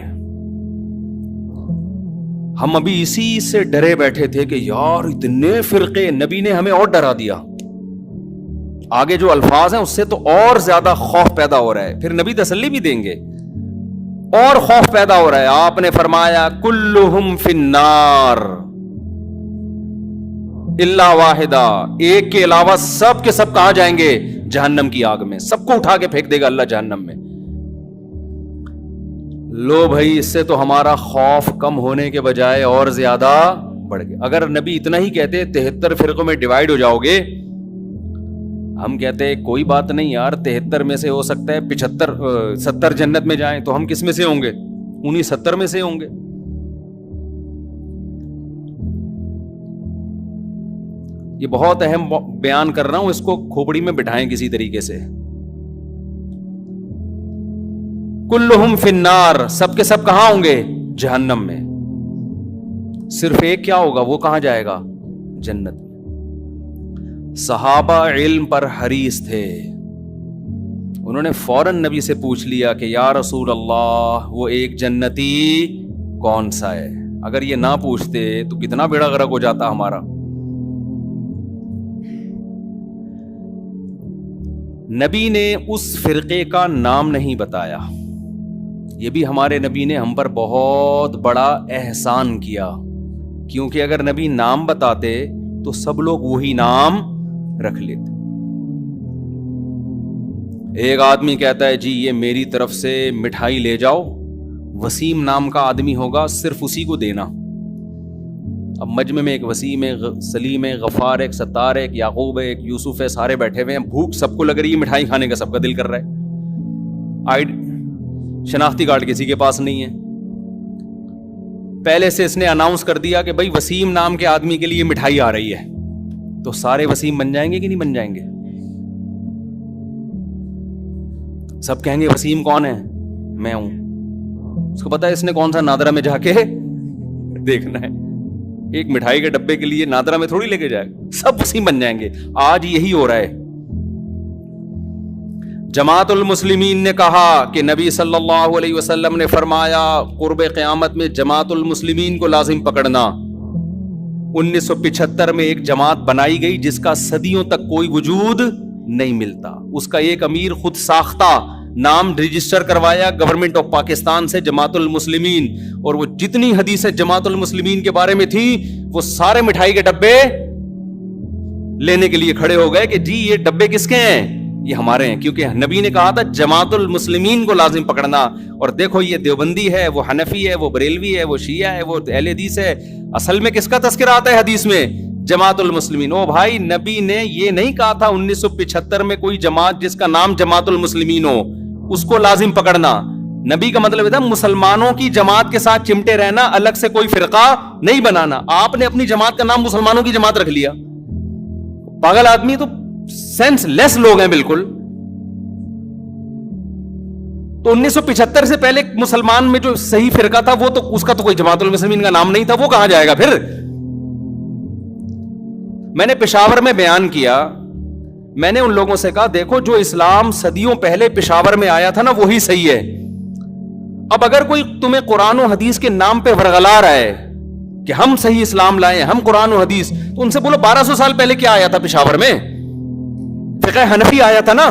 ہم ابھی اسی سے ڈرے بیٹھے تھے کہ یار اتنے فرقے، نبی نے ہمیں اور ڈرا دیا. آگے جو الفاظ ہیں اس سے تو اور زیادہ خوف پیدا ہو رہا ہے، پھر نبی تسلی بھی دیں گے. اور خوف پیدا ہو رہا ہے. آپ نے فرمایا کلہم فی النار الا واحدہ، ایک کے علاوہ سب کے سب کہاں جائیں گے؟ جہنم کی آگ میں. سب کو اٹھا کے پھینک دے گا اللہ جہنم میں. لو بھائی، اس سے تو ہمارا خوف کم ہونے کے بجائے اور زیادہ بڑھ گیا. اگر نبی اتنا ہی کہتے 73 فرقوں میں ڈیوائیڈ ہو جاؤ گے، ہم کہتے کوئی بات نہیں یار، 73 میں سے ہو سکتا ہے 70 جنت میں جائیں، تو ہم کس میں سے ہوں گے؟ انہی 70 میں سے ہوں گے. یہ بہت اہم بیان کر رہا ہوں، اس کو کھوپڑی میں بٹھائیں کسی طریقے سے. کلہم فی النار، سب کے سب کہاں ہوں گے؟ جہنم میں. صرف ایک کیا ہوگا؟ وہ کہاں جائے گا؟ جنت میں. صحابہ علم پر حریص تھے، انہوں نے فوراً نبی سے پوچھ لیا کہ یا رسول اللہ وہ ایک جنتی کون سا ہے؟ اگر یہ نہ پوچھتے تو کتنا بیڑا غرق ہو جاتا ہمارا. نبی نے اس فرقے کا نام نہیں بتایا. یہ بھی ہمارے نبی نے ہم پر بہت بڑا احسان کیا, کیونکہ اگر نبی نام بتاتے تو سب لوگ وہی نام رکھ لیتے. ایک آدمی کہتا ہے جی یہ میری طرف سے مٹھائی لے جاؤ, وسیم نام کا آدمی ہوگا, صرف اسی کو دینا. اب مجمع میں ایک وسیم ہے, سلیم ہے, غفار ہے, ستار ہے, یعقوب ہے, یوسف ہے, سارے بیٹھے ہوئے ہیں, بھوک سب کو لگ رہی ہے, مٹھائی کھانے کا سب کا دل کر رہا ہے. شناختی کارڈ کسی کے پاس نہیں ہے. پہلے سے اس نے اناؤنس کر دیا کہ بھائی وسیم نام کے آدمی کے لیے مٹھائی آ رہی ہے, تو سارے وسیم بن جائیں گے کہ نہیں بن جائیں گے؟ سب کہیں گے وسیم کون ہے؟ میں ہوں. اس کو پتا ہے اس نے کون سا نادرا میں جا کے دیکھنا ہے, ایک مٹھائی کے ڈبے کے لیے نادرا میں تھوڑی لے کے جائے گا, سب وسیم بن جائیں گے. آج یہی ہو رہا ہے. جماعت المسلمین نے کہا کہ نبی صلی اللہ علیہ وسلم نے فرمایا قرب قیامت میں جماعت المسلمین کو لازم پکڑنا. 1975 میں ایک جماعت بنائی گئی جس کا صدیوں تک کوئی وجود نہیں ملتا. اس کا ایک امیر خود ساختہ نام رجسٹر کروایا گورنمنٹ آف پاکستان سے جماعت المسلمین, اور وہ جتنی حدیثیں جماعت المسلمین کے بارے میں تھی وہ سارے مٹھائی کے ڈبے لینے کے لیے کھڑے ہو گئے کہ جی یہ ڈبے کس کے ہیں؟ یہ ہمارے ہیں, کیونکہ نبی نے کہا تھا جماعت المسلمین کو لازم پکڑنا. اور دیکھو یہ دیوبندی ہے, وہ حنفی ہے, وہ بریلوی ہے, وہ شیعہ ہے, وہ اہل حدیث ہے. اصل میں کس کا تذکرہ آتا ہے حدیث میں؟ جماعت المسلمین. او بھائی نبی نے یہ نہیں کہا تھا 1975 میں کوئی جماعت جس کا نام جماعت المسلمین ہو اس کو لازم پکڑنا. نبی کا مطلب تھا مسلمانوں کی جماعت کے ساتھ چمٹے رہنا, الگ سے کوئی فرقہ نہیں بنانا. آپ نے اپنی جماعت کا نام مسلمانوں کی جماعت رکھ لیا. پاگل آدمی تو سینس لیس لوگ ہیں بالکل. تو 1975 سے پہلے مسلمان میں جو صحیح فرقہ تھا وہ تو اس کا تو کوئی جماعت المسلمین کا نام نہیں تھا, وہ کہاں جائے گا پھر؟ میں نے پشاور میں بیان کیا, میں نے ان لوگوں سے کہا دیکھو جو اسلام صدیوں پہلے پشاور میں آیا تھا نا وہی صحیح ہے. اب اگر کوئی تمہیں قرآن و حدیث کے نام پہ ورغلا رہا ہے کہ ہم صحیح اسلام لائے, ہم قرآن و حدیث, تو ان سے بولو 1200 سال پہلے کیا آیا تھا پشاور میں؟ فقہ حنفی آیا تھا نا.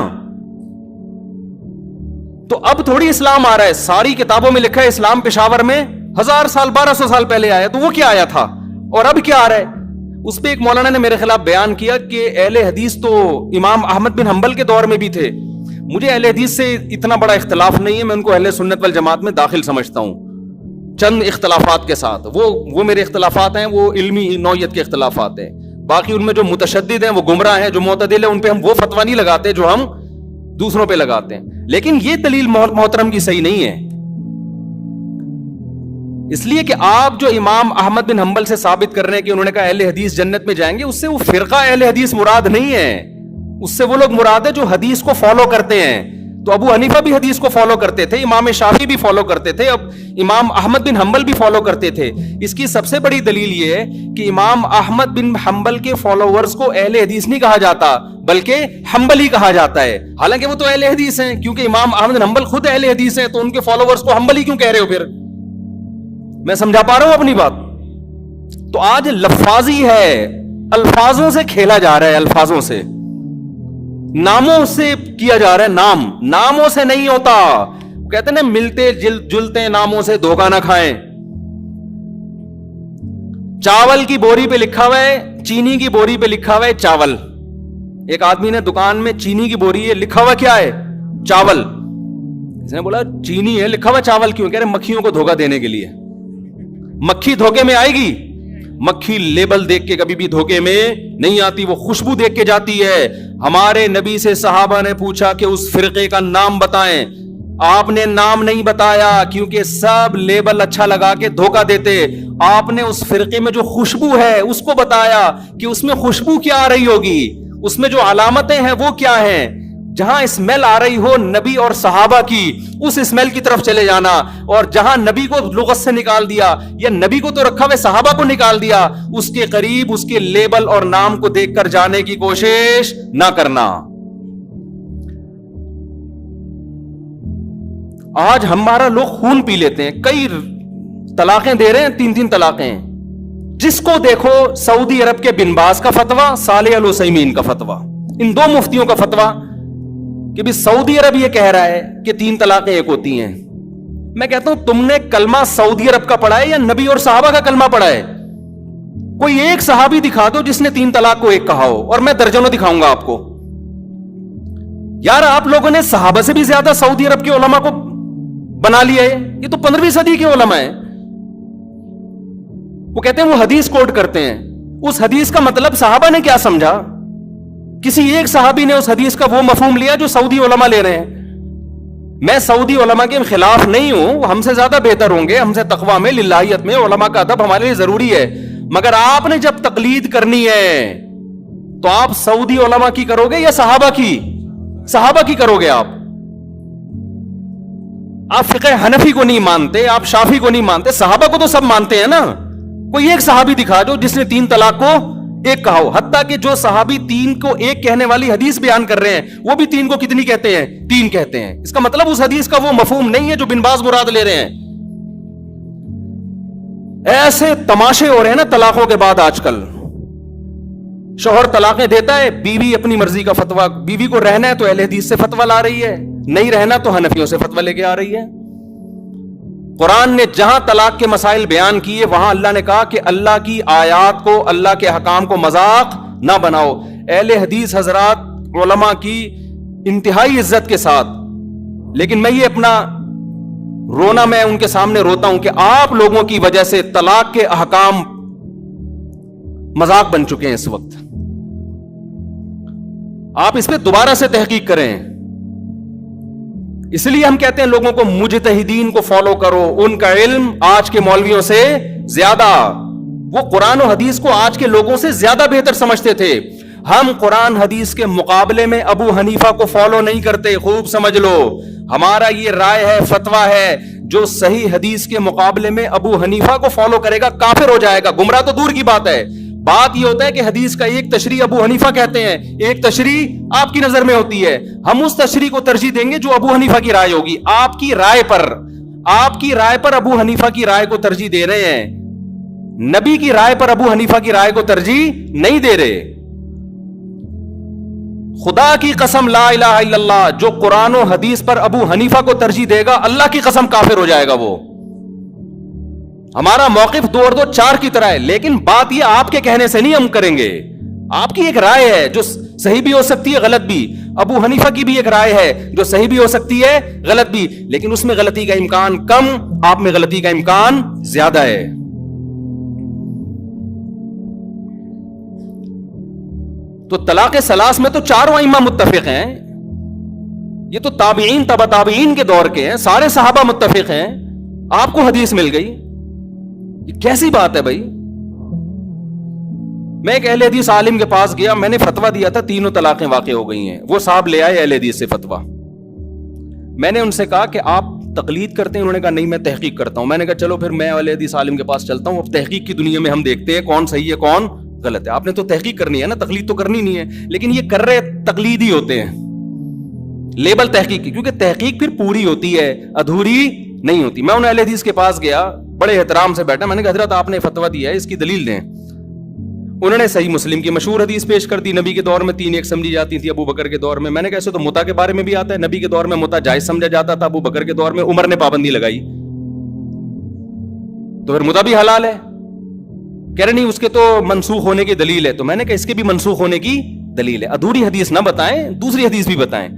تو اب تھوڑی اسلام آ رہا ہے, ساری کتابوں میں لکھا ہے اسلام پشاور میں 1000 سال 1200 سال پہلے آیا, تو وہ کیا آیا تھا اور اب کیا آ رہا ہے؟ اس پہ ایک مولانا نے میرے خلاف بیان کیا کہ اہل حدیث تو امام احمد بن حنبل کے دور میں بھی تھے. مجھے اہل حدیث سے اتنا بڑا اختلاف نہیں ہے, میں ان کو اہل سنت والجماعت میں داخل سمجھتا ہوں چند اختلافات کے ساتھ. وہ میرے اختلافات ہیں, وہ علمی نوعیت کے اختلافات ہیں. باقی ان میں جو متشدد ہیں وہ گمراہ ہیں, جو معتدل ہیں ان پہ ہم وہ فتویٰ نہیں لگاتے جو ہم دوسروں پہ لگاتے ہیں. لیکن یہ دلیل محترم کی صحیح نہیں ہے, اس لیے کہ آپ جو امام احمد بن حنبل سے ثابت کر رہے ہیں کہ انہوں نے کہا اہل حدیث جنت میں جائیں گے, اس سے وہ فرقہ اہل حدیث مراد نہیں ہے, اس سے وہ لوگ مراد ہے جو حدیث کو فالو کرتے ہیں. تو ابو حنیفہ بھی حدیث کو فالو کرتے تھے, امام شافعی بھی فالو کرتے تھے, اب امام احمد بن حنبل بھی فالو کرتے تھے. اس کی سب سے بڑی دلیل یہ ہے کہ امام احمد بن حنبل کے فالوورز کو اہل حدیث نہیں کہا جاتا بلکہ حنبلی کہا جاتا ہے, حالانکہ وہ تو اہل حدیث ہیں, کیونکہ امام احمد بن حنبل خود اہل حدیث ہیں, تو ان کے فالوورز کو حنبلی کیوں کہہ رہے ہو پھر؟ میں سمجھا پا رہا ہوں اپنی بات؟ تو آج لفاظی ہے, الفاظوں سے کھیلا جا رہا ہے, الفاظوں سے, ناموں سے کیا جا رہا ہے. ناموں سے نہیں ہوتا. کہتے ہیں ملتے جلتے ناموں سے دھوکہ نہ کھائیں. چاول کی بوری پہ لکھا ہوا ہے, چینی کی بوری پہ لکھا ہوا ہے چاول. ایک آدمی نے دکان میں چینی کی بوری ہے, لکھا ہوا کیا ہے؟ چاول. اس نے بولا چینی ہے, لکھا ہوا چاول کیوں؟ کہہ رہے مکھیوں کو دھوکہ دینے کے لیے. مکھی دھوکے میں آئے گی؟ مکھی لیبل دیکھ کے کبھی بھی دھوکے میں نہیں آتی, وہ خوشبو دیکھ کے جاتی ہے. ہمارے نبی سے صحابہ نے پوچھا کہ اس فرقے کا نام بتائیں, آپ نے نام نہیں بتایا کیونکہ سب لیبل اچھا لگا کے دھوکہ دیتے. آپ نے اس فرقے میں جو خوشبو ہے اس کو بتایا کہ اس میں خوشبو کیا آ رہی ہوگی, اس میں جو علامتیں ہیں وہ کیا ہیں. جہاں اسمیل آ رہی ہو نبی اور صحابہ کی, اس اسمیل کی طرف چلے جانا, اور جہاں نبی کو لغت سے نکال دیا یا نبی کو تو رکھا ہوئے صحابہ کو نکال دیا, اس کے قریب اس کے لیبل اور نام کو دیکھ کر جانے کی کوشش نہ کرنا. آج ہمارا لوگ خون پی لیتے ہیں, کئی طلاقیں دے رہے ہیں, 3 طلاقیں. جس کو دیکھو سعودی عرب کے بن باز کا فتویٰ, صالح العثیمین کا فتویٰ, ان 2 مفتیوں کا فتویٰ کہ بھی سعودی عرب یہ کہہ رہا ہے کہ 3 طلاقیں ایک ہوتی ہیں. میں کہتا ہوں تم نے کلمہ سعودی عرب کا پڑھا ہے یا نبی اور صحابہ کا کلمہ پڑھا ہے؟ کوئی ایک صحابی دکھا دو جس نے 3 طلاق کو ایک کہا ہو, اور میں درجنوں دکھاؤں گا آپ کو. یار آپ لوگوں نے صحابہ سے بھی زیادہ سعودی عرب کے علماء کو بنا لیا ہے. یہ تو 15ویں صدی کے علماء ہیں. وہ کہتے ہیں وہ حدیث کوٹ کرتے ہیں, اس حدیث کا مطلب صحابہ نے کیا سمجھا؟ کسی ایک صحابی نے اس حدیث کا وہ مفہوم لیا جو سعودی علماء لے رہے ہیں. میں سعودی علماء کے خلاف نہیں ہوں, وہ ہم سے زیادہ بہتر ہوں گے, ہم سے تقویٰ میں, للہیت میں, علماء کا ادب ہمارے لیے ضروری ہے. مگر آپ نے جب تقلید کرنی ہے تو آپ سعودی علماء کی کرو گے یا صحابہ کی؟ صحابہ کی کرو گے. آپ فقہ حنفی کو نہیں مانتے, آپ شافعی کو نہیں مانتے, صحابہ کو تو سب مانتے ہیں نا. کوئی ایک صحابی دکھا دو جس نے 3 طلاق کو ایک کہا ہو. حتیٰ کہ جو صحابی 3 کو ایک کہنے والی حدیث بیان کر رہے ہیں وہ بھی 3 کو کتنی کہتے ہیں؟ 3 کہتے ہیں. اس کا مطلب اس حدیث کا وہ مفہوم نہیں ہے جو بن باز مراد لے رہے ہیں. ایسے تماشے ہو رہے ہیں نا طلاقوں کے بعد. آج کل شوہر طلاقیں دیتا ہے, بیوی اپنی مرضی کا فتویٰ, بیوی کو رہنا ہے تو اہل حدیث سے فتویٰ لا رہی ہے, نہیں رہنا تو حنفیوں سے فتویٰ لے کے آ رہی ہے. قرآن نے جہاں طلاق کے مسائل بیان کیے وہاں اللہ نے کہا کہ اللہ کی آیات کو, اللہ کے احکام کو مذاق نہ بناؤ. اہل حدیث حضرات علماء کی انتہائی عزت کے ساتھ, لیکن میں یہ اپنا رونا میں ان کے سامنے روتا ہوں کہ آپ لوگوں کی وجہ سے طلاق کے احکام مذاق بن چکے ہیں اس وقت. آپ اس پہ دوبارہ سے تحقیق کریں. اس لیے ہم کہتے ہیں لوگوں کو مجتہدین کو فالو کرو, ان کا علم آج کے مولویوں سے زیادہ, وہ قرآن و حدیث کو آج کے لوگوں سے زیادہ بہتر سمجھتے تھے. ہم قرآن حدیث کے مقابلے میں ابو حنیفہ کو فالو نہیں کرتے, خوب سمجھ لو. ہمارا یہ رائے ہے, فتویٰ ہے, جو صحیح حدیث کے مقابلے میں ابو حنیفہ کو فالو کرے گا کافر ہو جائے گا. گمراہ تو دور کی بات ہے. بات یہ ہوتا ہے کہ حدیث کا ایک تشریح ابو حنیفہ کہتے ہیں, ایک تشریح آپ کی نظر میں ہوتی ہے. ہم اس تشریح کو ترجیح دیں گے جو ابو حنیفہ کی رائے ہوگی. آپ کی رائے پر ابو حنیفہ کی رائے کو ترجیح دے رہے ہیں, نبی کی رائے پر ابو حنیفہ کی رائے کو ترجیح نہیں دے رہے. خدا کی قسم لا الہ الا اللہ, جو قرآن و حدیث پر ابو حنیفہ کو ترجیح دے گا اللہ کی قسم کافر ہو جائے گا وہ. ہمارا موقف 2 اور 2 4 کی طرح ہے, لیکن بات یہ آپ کے کہنے سے نہیں ہم کریں گے. آپ کی ایک رائے ہے جو صحیح بھی ہو سکتی ہے, غلط بھی. ابو حنیفہ کی بھی ایک رائے ہے جو صحیح بھی ہو سکتی ہے, غلط بھی, لیکن اس میں غلطی کا امکان کم, آپ میں غلطی کا امکان زیادہ ہے. تو طلاق ثلاث میں تو 4 ائمہ متفق ہیں. یہ تو تابعین تبع تابعین کے دور کے ہیں, سارے صحابہ متفق ہیں. آپ کو حدیث مل گئی, یہ کیسی بات ہے بھائی؟ میں ایک اہل حدیث عالم کے پاس گیا, میں نے فتویٰ دیا تھا 3 طلاقیں واقع ہو گئی ہیں. وہ صاحب لے آئے اہل حدیث سے فتویٰ. میں نے ان سے کہا کہ آپ تقلید کرتے ہیں؟ انہوں نے کہا نہیں میں تحقیق کرتا ہوں. میں نے کہا چلو پھر میں اہل حدیث عالم کے پاس چلتا ہوں, اب تحقیق کی دنیا میں ہم دیکھتے ہیں کون صحیح ہے کون غلط ہے. آپ نے تو تحقیق کرنی ہے نا, تقلید تو کرنی نہیں ہے, لیکن یہ کر رہے تقلید ہی ہوتے ہیں, لیبل تحقیق کی, کیونکہ تحقیق پھر پوری ہوتی ہے, ادھوری نہیں ہوتی. میں ان اہل حدیث کے پاس گیا, بڑے احترام سے بیٹھا, میں نے کہا حضرت آپ نے فتویٰ دیا ہے, اس کی دلیل دیں. انہوں نے صحیح مسلم کی مشہور حدیث پیش کر دی, نبی کے دور میں 3 ایک سمجھی جاتی تھی, ابو بکر کے دور میں. میں نے کہا ایسے تو متع کے بارے میں بھی آتا ہے, نبی کے دور میں متع جائز سمجھا جاتا تھا, ابو بکر کے دور میں عمر نے پابندی لگائی, تو پھر متع بھی حلال ہے. کہہ رہے نہیں اس کے تو منسوخ ہونے کی دلیل ہے. تو میں نے کہا اس کے بھی منسوخ ہونے کی دلیل ہے, ادھوری حدیث نہ بتائیں, دوسری حدیث بھی بتائیں.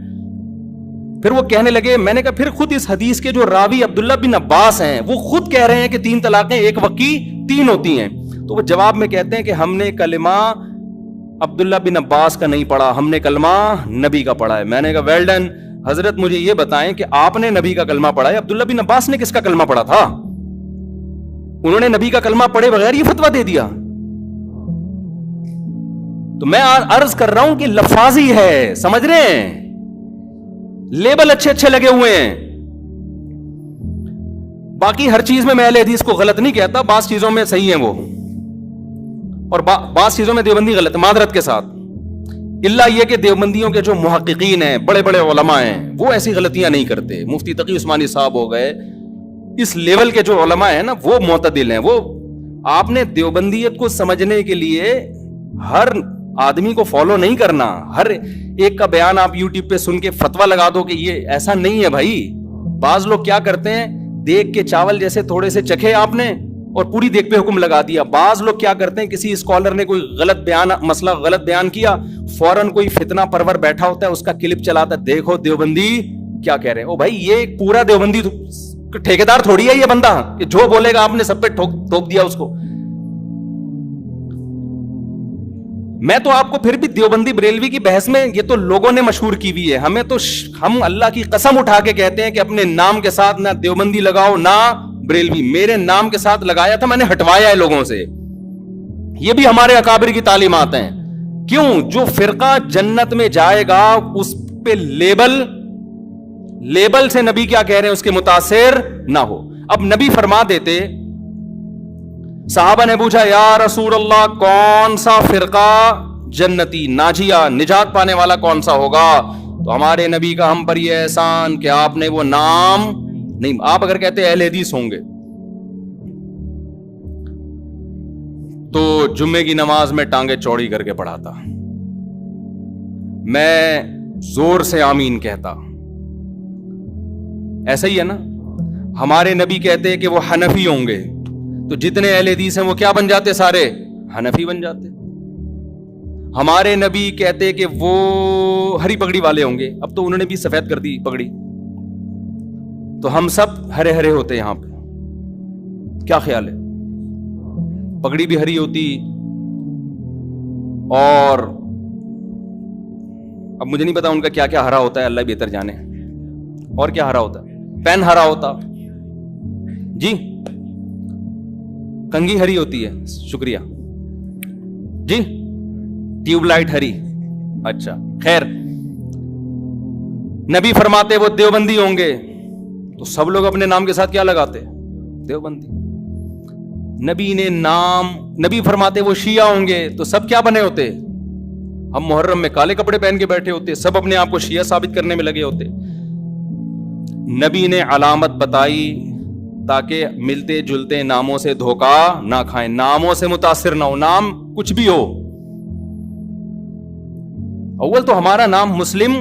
پھر وہ کہنے لگے, میں نے کہا پھر خود اس حدیث کے جو راوی عبداللہ بن عباس ہیں وہ خود کہہ رہے ہیں کہ 3 طلاقیں ایک وقت کی 3 ہوتی ہیں. تو وہ جواب میں کہتے ہیں کہ ہم نے کلمہ عبداللہ بن عباس کا نہیں پڑھا, ہم نے کلمہ نبی کا پڑھا ہے. میں نے کہا ویل ڈن, حضرت مجھے یہ بتائیں کہ آپ نے نبی کا کلمہ پڑھا ہے, عبداللہ بن عباس نے کس کا کلمہ پڑھا تھا؟ انہوں نے نبی کا کلمہ پڑھے بغیر یہ فتویٰ دے دیا. تو میں عرض کر رہا ہوں کہ لفاظی ہے, سمجھ رہے ہیں, لیبل اچھے اچھے لگے ہوئے ہیں. باقی ہر چیز میں اہل حدیث کو غلط نہیں کہتا, بعض چیزوں میں صحیح ہیں وہ, اور بعض چیزوں میں دیوبندی غلط ہے, معذرت کے ساتھ. اللہ یہ کہ دیوبندیوں کے جو محققین ہیں, بڑے بڑے علماء ہیں, وہ ایسی غلطیاں نہیں کرتے. مفتی تقی عثمانی صاحب ہو گئے, اس لیول کے جو علماء ہیں نا وہ معتدل ہیں. وہ آپ نے دیوبندیت کو سمجھنے کے لیے ہر آدمی کو فالو نہیں کرنا, ہر ایک کا بیان آپ یوٹیوب پہ سن کے فتویٰ لگا دو کہ یہ ایسا نہیں ہے بھائی. بعض لوگ کیا کرتے ہیں, دیکھ کے چاول جیسے تھوڑے سے چکھے آپ نے اور پوری دیکھ پہ حکم لگا دیا. بعض لوگ کیا کرتے ہیں, کسی اسکالر نے کوئی غلط بیان, مسئلہ غلط بیان کیا, فوراً کوئی فتنہ پرور بیٹھا ہوتا ہے, اس کا کلپ چلاتا ہے, دیکھو دیوبندی کیا کہہ رہے ہیں. او بھائی یہ پورا دیوبندی ٹھیکیدار تھوڑی ہے یہ بندہ کہ جو بولے گا آپ نے سب پہ ٹھوک دیا اس کو. میں تو آپ کو پھر بھی دیوبندی بریلوی کی بحث میں, یہ تو لوگوں نے مشہور کی ہوئی ہے, ہمیں تو ہم اللہ کی قسم اٹھا کے کہتے ہیں کہ اپنے نام کے ساتھ نہ دیوبندی لگاؤ نہ بریلوی. میرے نام کے ساتھ لگایا تھا, میں نے ہٹوایا ہے لوگوں سے. یہ بھی ہمارے اکابر کی تعلیمات ہیں. کیوں؟ جو فرقہ جنت میں جائے گا اس پہ لیبل سے نبی کیا کہہ رہے ہیں اس کے متاثر نہ ہو. اب نبی فرما دیتے, صحابہ نے پوچھا یا رسول اللہ کون سا فرقہ جنتی ناجیہ نجات پانے والا کون سا ہوگا؟ تو ہمارے نبی کا ہم پر یہ احسان کہ آپ نے وہ نام نہیں, آپ اگر کہتے اہل حدیث ہوں گے تو جمعے کی نماز میں ٹانگیں چوڑی کر کے پڑھاتا, میں زور سے آمین کہتا. ایسا ہی ہے نا. ہمارے نبی کہتے کہ وہ حنفی ہوں گے تو جتنے اہل حدیث ہیں وہ کیا بن جاتے, سارے حنفی بن جاتے. ہمارے نبی کہتے کہ وہ ہری پگڑی والے ہوں گے, اب تو انہوں نے بھی سفید کر دی پگڑی, تو ہم سب ہرے ہرے ہوتے یہاں پہ. کیا خیال ہے؟ پگڑی بھی ہری ہوتی, اور اب مجھے نہیں پتا ان کا کیا کیا ہرا ہوتا ہے, اللہ بہتر جانے. اور کیا ہرا ہوتا ہے؟ پین ہرا ہوتا جی, کنگھی ہری ہوتی ہے, شکریہ جی, ٹیوب لائٹ ہری. اچھا خیر, نبی فرماتے وہ دیوبندی ہوں گے تو سب لوگ اپنے نام کے ساتھ کیا لگاتے؟ دیوبندی. نبی فرماتے وہ شیعہ ہوں گے تو سب کیا بنے ہوتے؟ ہم محرم میں کالے کپڑے پہن کے بیٹھے ہوتے, سب اپنے آپ کو شیعہ ثابت کرنے میں لگے ہوتے. نبی نے علامت بتائی تاکہ ملتے جلتے ناموں سے دھوکا نہ کھائیں, ناموں سے متاثر نہ ہو, نام کچھ بھی ہو. اول تو ہمارا نام مسلم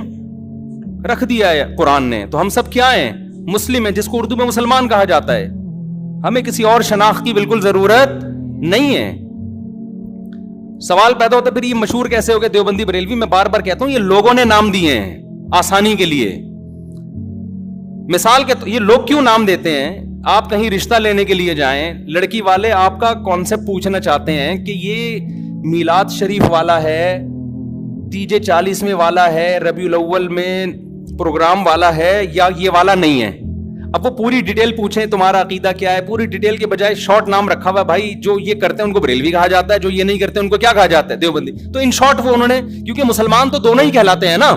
رکھ دیا ہے قرآن نے, تو ہم سب کیا ہیں؟ مسلم ہیں, جس کو اردو میں مسلمان کہا جاتا ہے. ہمیں کسی اور شناخت کی بالکل ضرورت نہیں ہے. سوال پیدا ہوتا ہے پھر یہ مشہور کیسے ہو گئے دیوبندی بریلوی؟ میں بار بار کہتا ہوں یہ لوگوں نے نام دیے ہیں آسانی کے لیے. مثال کے یہ لوگ کیوں نام دیتے ہیں؟ آپ کہیں رشتہ لینے کے لیے جائیں, لڑکی والے آپ کا کانسیپٹ پوچھنا چاہتے ہیں کہ یہ میلاد شریف والا ہے, تیجے 40ویں والا ہے, ربیع الاول میں پروگرام والا ہے, یا یہ والا نہیں ہے. اب وہ پوری ڈیٹیل پوچھیں تمہارا عقیدہ کیا ہے, پوری ڈیٹیل کے بجائے شارٹ نام رکھا ہوا ہے. بھائی جو یہ کرتے ہیں ان کو بریلوی کہا جاتا ہے, جو یہ نہیں کرتے ان کو کیا کہا جاتا ہے؟ دیوبندی. تو ان شارٹ وہ انہوں نے, کیونکہ مسلمان تو دونوں ہی کہلاتے ہیں نا.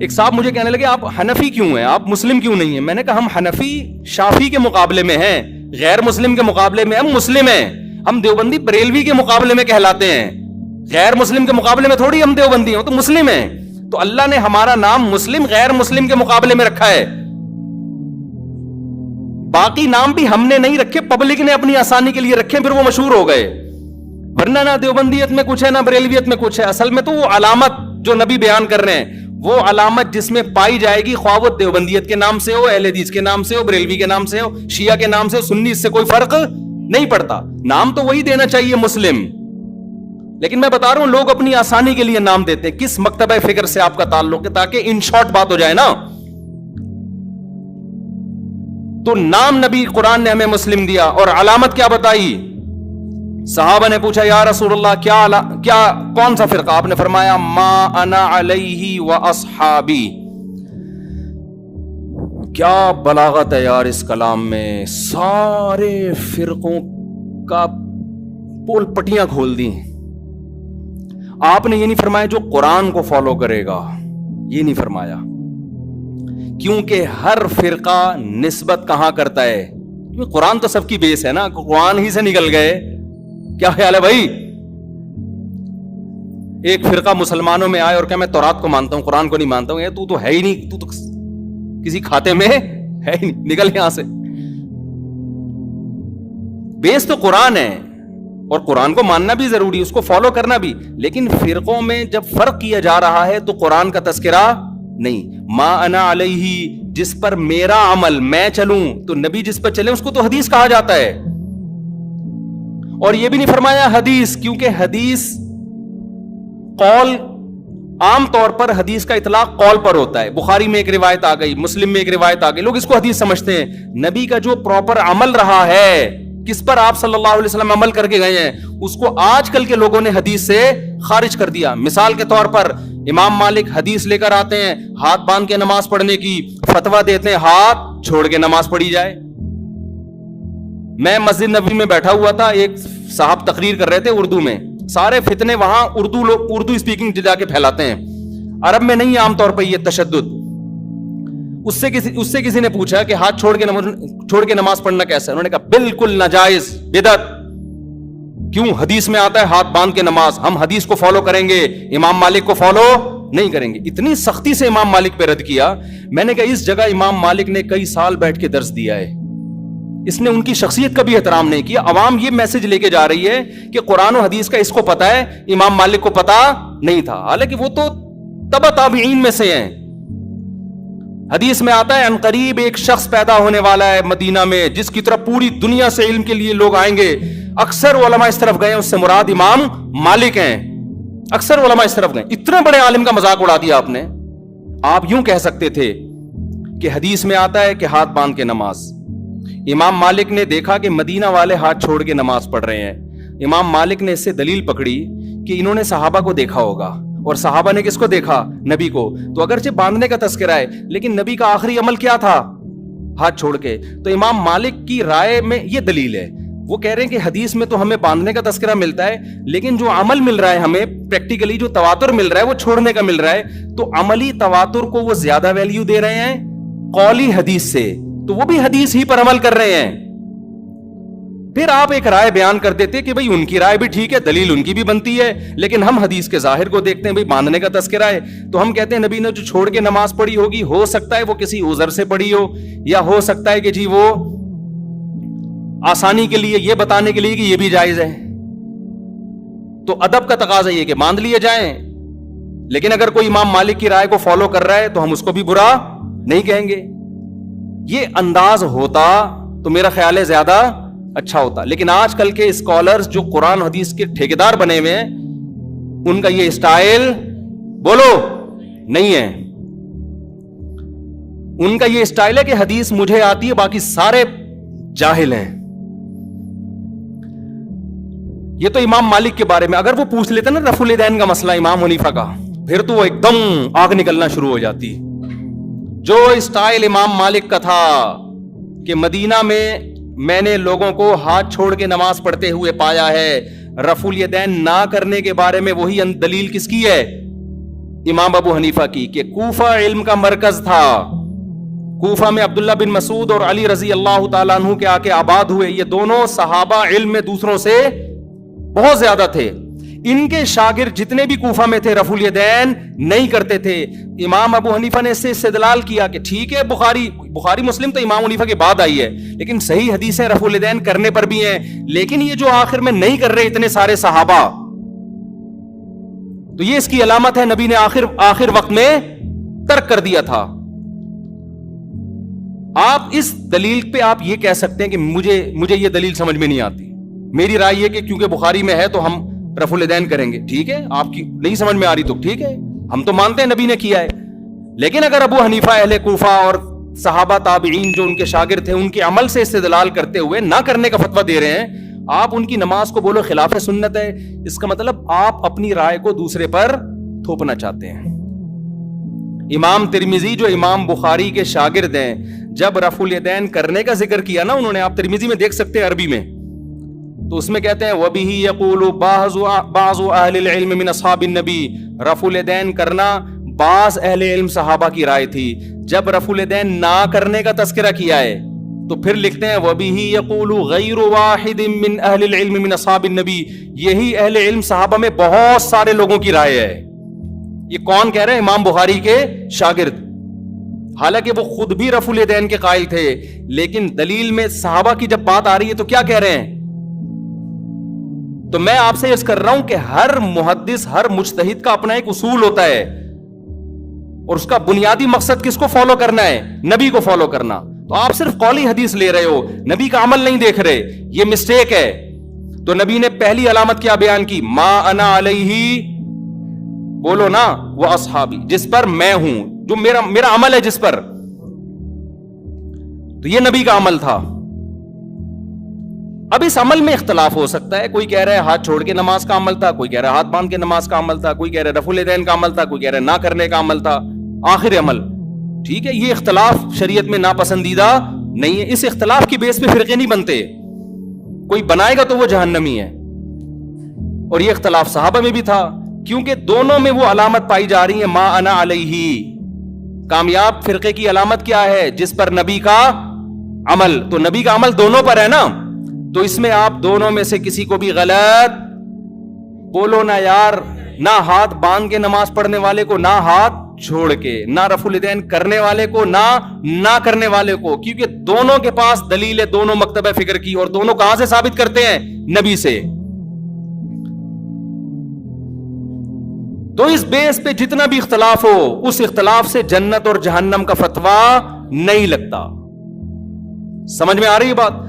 ایک صاحب مجھے کہنے لگے آپ حنفی کیوں ہیں, آپ مسلم کیوں نہیں ہیں؟ میں نے کہا ہم حنفی شافی کے مقابلے میں ہیں, غیر مسلم کے مقابلے میں ہم مسلم ہیں. ہم دیوبندی بریلوی کے مقابلے میں کہلاتے ہیں, غیر مسلم کے مقابلے میں تھوڑی ہم دیوبندی ہوں, تو مسلم ہیں. تو اللہ نے ہمارا نام مسلم غیر مسلم کے مقابلے میں رکھا ہے. باقی نام بھی ہم نے نہیں رکھے, پبلک نے اپنی آسانی کے لیے رکھے, پھر وہ مشہور ہو گئے. ورنہ نہ دیوبندیت میں کچھ ہے نہ بریلویت میں کچھ ہے. اصل میں تو وہ علامت جو نبی بیان کر رہے ہیں, وہ علامت جس میں پائی جائے گی, خواہ وہ دیوبندیت کے نام سے ہو, اہل حدیث کے نام سے ہو, بریلوی کے نام سے ہو, شیعہ کے نام سے ہو, سنی, اس سے کوئی فرق نہیں پڑتا. نام تو وہی دینا چاہیے مسلم. لیکن میں بتا رہا ہوں لوگ اپنی آسانی کے لیے نام دیتے ہیں. کس مکتبہ فکر سے آپ کا تعلق ہے, تاکہ ان شارٹ بات ہو جائے نا. تو نام نبی قرآن نے ہمیں مسلم دیا, اور علامت کیا بتائی؟ صحابہ نے پوچھا یا رسول اللہ کیا کون سا فرقہ؟ آپ نے فرمایا ما انا علیہ و اصحابی. کیا بلاغت ہے یار اس کلام میں, سارے فرقوں کا پول پٹیاں کھول دی. آپ نے یہ نہیں فرمایا جو قرآن کو فالو کرے گا, یہ نہیں فرمایا, کیونکہ ہر فرقہ نسبت کہاں کرتا ہے؟ قرآن تو سب کی بیس ہے نا, قرآن ہی سے نکل گئے. کیا خیال ہے بھائی؟ ایک فرقہ مسلمانوں میں آئے اور کہ میں تورات کو مانتا ہوں قرآن کو نہیں مانتا ہوں، تو ہے ہی نہیں، تو کسی کھاتے میں ہے ہی نہیں، نکل یہاں سے. بیس تو قرآن ہے اور قرآن کو ماننا بھی ضروری ہے، اس کو فالو کرنا بھی، لیکن فرقوں میں جب فرق کیا جا رہا ہے تو قرآن کا تذکرہ نہیں. ما انا علیہ، جس پر میرا عمل میں چلوں، تو نبی جس پر چلے اس کو تو حدیث کہا جاتا ہے. اور یہ بھی نہیں فرمایا حدیث، کیونکہ حدیث قول، عام طور پر حدیث کا اطلاق قول پر ہوتا ہے. بخاری میں ایک روایت آ گئی، مسلم میں ایک روایت آ گئی، لوگ اس کو حدیث سمجھتے ہیں. نبی کا جو پراپر عمل رہا ہے، کس پر آپ صلی اللہ علیہ وسلم عمل کر کے گئے ہیں، اس کو آج کل کے لوگوں نے حدیث سے خارج کر دیا. مثال کے طور پر امام مالک حدیث لے کر آتے ہیں ہاتھ باندھ کے نماز پڑھنے کی، فتویٰ دیتے ہیں ہاتھ چھوڑ کے نماز پڑھی جائے. میں مسجد نبوی میں بیٹھا ہوا تھا، ایک صاحب تقریر کر رہے تھے اردو میں، سارے فتنے وہاں اردو اسپیکنگ جا کے پھیلاتے ہیں، عرب میں نہیں عام طور پر یہ تشدد. اس سے کسی نے پوچھا کہ ہاتھ چھوڑ کے نماز پڑھنا کیسا ہے؟ انہوں نے کہا بالکل ناجائز، بدعت. کیوں؟ حدیث میں آتا ہے ہاتھ باندھ کے نماز، ہم حدیث کو فالو کریں گے، امام مالک کو فالو نہیں کریں گے. اتنی سختی سے امام مالک پہ رد کیا. میں نے کہا اس جگہ امام مالک نے کئی سال بیٹھ کے درس دیا ہے، اس نے ان کی شخصیت کا بھی احترام نہیں کیا. عوام یہ میسج لے کے جا رہی ہے کہ قرآن و حدیث کا اس کو پتا ہے، امام مالک کو پتا نہیں تھا، حالانکہ وہ تو تبع تابعین میں سے ہیں. حدیث میں آتا ہے عنقریب ایک شخص پیدا ہونے والا ہے مدینہ میں، جس کی طرف پوری دنیا سے علم کے لیے لوگ آئیں گے. اکثر علماء اس طرف گئے، اس سے مراد امام مالک ہیں. اکثر علماء اس طرف گئے. اتنے بڑے عالم کا مذاق اڑا دیا آپ نے. آپ یوں کہہ سکتے تھے کہ حدیث میں آتا ہے کہ ہاتھ باندھ کے نماز. امام مالک نے دیکھا کہ مدینہ والے ہاتھ چھوڑ کے نماز پڑھ رہے ہیں. امام مالک نے اس سے دلیل پکڑی کہ انہوں نے صحابہ کو دیکھا ہوگا، اور صحابہ نے کس کو دیکھا؟ نبی کو. تو اگرچہ باندھنے کا تذکرہ ہے، لیکن نبی کا آخری عمل کیا تھا؟ ہاتھ چھوڑ کے. تو امام مالک کی رائے میں یہ دلیل ہے. وہ کہہ رہے ہیں کہ حدیث میں تو ہمیں باندھنے کا تذکرہ ملتا ہے، لیکن جو عمل مل رہا ہے ہمیں پریکٹیکلی، جو تواتر مل رہا ہے وہ چھوڑنے کا مل رہا ہے. تو عملی تواتر کو وہ زیادہ ویلیو دے رہے ہیں قولی حدیث سے، تو وہ بھی حدیث ہی پر عمل کر رہے ہیں. پھر آپ ایک رائے بیان کر دیتے کہ بھئی ان کی رائے بھی ٹھیک ہے، دلیل ان کی بھی بنتی ہے، لیکن ہم حدیث کے ظاہر کو دیکھتے ہیں، بھئی باندھنے کا تذکرہ ہے تو ہم کہتے ہیں نبی نے جو چھوڑ کے نماز پڑھی ہوگی، ہو سکتا ہے وہ کسی عذر سے پڑھی ہو، یا ہو سکتا ہے کہ جی وہ آسانی کے لیے، یہ بتانے کے لیے کہ یہ بھی جائز ہے. تو ادب کا تقاضا یہ کہ باندھ لیے جائیں. لیکن اگر کوئی امام مالک کی رائے کو فالو کر رہا ہے تو ہم اس کو بھی برا نہیں کہیں گے. یہ انداز ہوتا تو میرا خیال ہے زیادہ اچھا ہوتا. لیکن آج کل کے اسکالرز جو قرآن حدیث کے ٹھیکیدار بنے ہوئے ہیں، ان کا یہ اسٹائل بولو نہیں ہے. ان کا یہ اسٹائل ہے کہ حدیث مجھے آتی ہے، باقی سارے جاہل ہیں. یہ تو امام مالک کے بارے میں. اگر وہ پوچھ لیتے نا رفع الیدین کا مسئلہ امام حنیفہ کا، پھر تو وہ ایک دم آگ نکلنا شروع ہو جاتی. جو اسٹائل امام مالک کا تھا کہ مدینہ میں نے لوگوں کو ہاتھ چھوڑ کے نماز پڑھتے ہوئے پایا ہے، رفع الیدین نہ کرنے کے بارے میں وہی دلیل کس کی ہے؟ امام ابو حنیفہ کی، کہ کوفہ علم کا مرکز تھا. کوفہ میں عبداللہ بن مسعود اور علی رضی اللہ تعالیٰ عنہ کے آ کے آباد ہوئے. یہ دونوں صحابہ علم میں دوسروں سے بہت زیادہ تھے. ان کے شاگرد جتنے بھی کوفہ میں تھے رفع الیدین نہیں کرتے تھے. امام ابو حنیفہ نے اس سے استدلال کیا کہ ٹھیک ہے بخاری مسلم تو امام حنیفہ کے بعد آئی ہے، لیکن صحیح حدیثیں رفع الیدین کرنے پر بھی ہیں. لیکن یہ جو آخر میں نہیں کر رہے اتنے سارے صحابہ، تو یہ اس کی علامت ہے نبی نے آخر وقت میں ترک کر دیا تھا. آپ اس دلیل پہ آپ یہ کہہ سکتے ہیں کہ مجھے یہ دلیل سمجھ میں نہیں آتی. میری رائے یہ کہ کیونکہ بخاری میں ہے تو ہم رفع الیدین کریں گے. ٹھیک ہے، آپ کی نہیں سمجھ میں آ رہی تو ٹھیک ہے، ہم تو مانتے ہیں نبی نے کیا ہے. لیکن اگر ابو حنیفہ اہل کوفہ اور صحابہ تابعین جو ان کے شاگرد تھے ان کے عمل سے استدلال کرتے ہوئے نہ کرنے کا فتویٰ دے رہے ہیں، آپ ان کی نماز کو بولو خلاف سنت ہے، اس کا مطلب آپ اپنی رائے کو دوسرے پر تھوپنا چاہتے ہیں. امام ترمذی جو امام بخاری کے شاگرد ہیں، جب رفع الیدین کرنے کا ذکر کیا نا انہوں نے، آپ ترمذی میں دیکھ سکتے ہیں عربی میں، تو اس میں کہتے ہیں وَبِهِ يَقُولُ بَعْضُ أَهْلِ الْعِلْمِ مِنْ أَصْحَابِ النَّبِي. رفع الیدین کرنا بعض اہل علم صحابہ کی رائے تھی. جب رفع الیدین نہ کرنے کا تذکرہ کیا ہے تو پھر لکھتے ہیں وَبِهِ يَقُولُ غَيْرُ وَاحِدٍ مِّنْ أَهْلِ الْعِلْمِ مِنْ أَصْحَابِ النَّبِي، یہی اہل علم صحابہ میں بہت سارے لوگوں کی رائے ہے. یہ کون کہہ رہے ہیں؟ امام بخاری کے شاگرد. حالانکہ وہ خود بھی رفع الیدین کے قائل تھے، لیکن دلیل میں صحابہ کی جب بات آ رہی ہے تو کیا کہہ رہے ہیں؟ تو میں آپ سے عرض کر رہا ہوں کہ ہر محدث، ہر مجتہد کا اپنا ایک اصول ہوتا ہے، اور اس کا بنیادی مقصد کس کو فالو کرنا ہے؟ نبی کو فالو کرنا. تو آپ صرف قولی حدیث لے رہے ہو، نبی کا عمل نہیں دیکھ رہے، یہ مسٹیک ہے. تو نبی نے پہلی علامت کیا بیان کی؟ ما انا علیہ، بولو نا، وہ اصحابی، جس پر میں ہوں، جو میرا عمل ہے جس پر. تو یہ نبی کا عمل تھا. اب اس عمل میں اختلاف ہو سکتا ہے، کوئی کہہ رہا ہے ہاتھ چھوڑ کے نماز کا عمل تھا، کوئی کہہ رہا ہے ہاتھ باندھ کے نماز کا عمل تھا، کوئی کہہ رہا ہے رفع الیدین کا عمل تھا، کوئی کہہ رہا ہے نہ کرنے کا عمل تھا، آخر عمل. ٹھیک ہے، یہ اختلاف شریعت میں ناپسندیدہ نہیں ہے. اس اختلاف کی بیس پہ فرقے نہیں بنتے، کوئی بنائے گا تو وہ جہنمی ہے. اور یہ اختلاف صحابہ میں بھی تھا، کیونکہ دونوں میں وہ علامت پائی جا رہی ہے ما انا علیہ. کامیاب فرقے کی علامت کیا ہے؟ جس پر نبی کا عمل. تو نبی کا عمل دونوں پر ہے نا، تو اس میں آپ دونوں میں سے کسی کو بھی غلط بولو نا یار. نہ ہاتھ باندھ کے نماز پڑھنے والے کو، نہ ہاتھ چھوڑ کے، نہ رفع الیدین کرنے والے کو، نہ کرنے والے کو، کیونکہ دونوں کے پاس دلیل ہے، دونوں مکتبہ فکر کی، اور دونوں کہاں سے ثابت کرتے ہیں؟ نبی سے. تو اس بیس پہ جتنا بھی اختلاف ہو، اس اختلاف سے جنت اور جہنم کا فتویٰ نہیں لگتا. سمجھ میں آ رہی ہے بات؟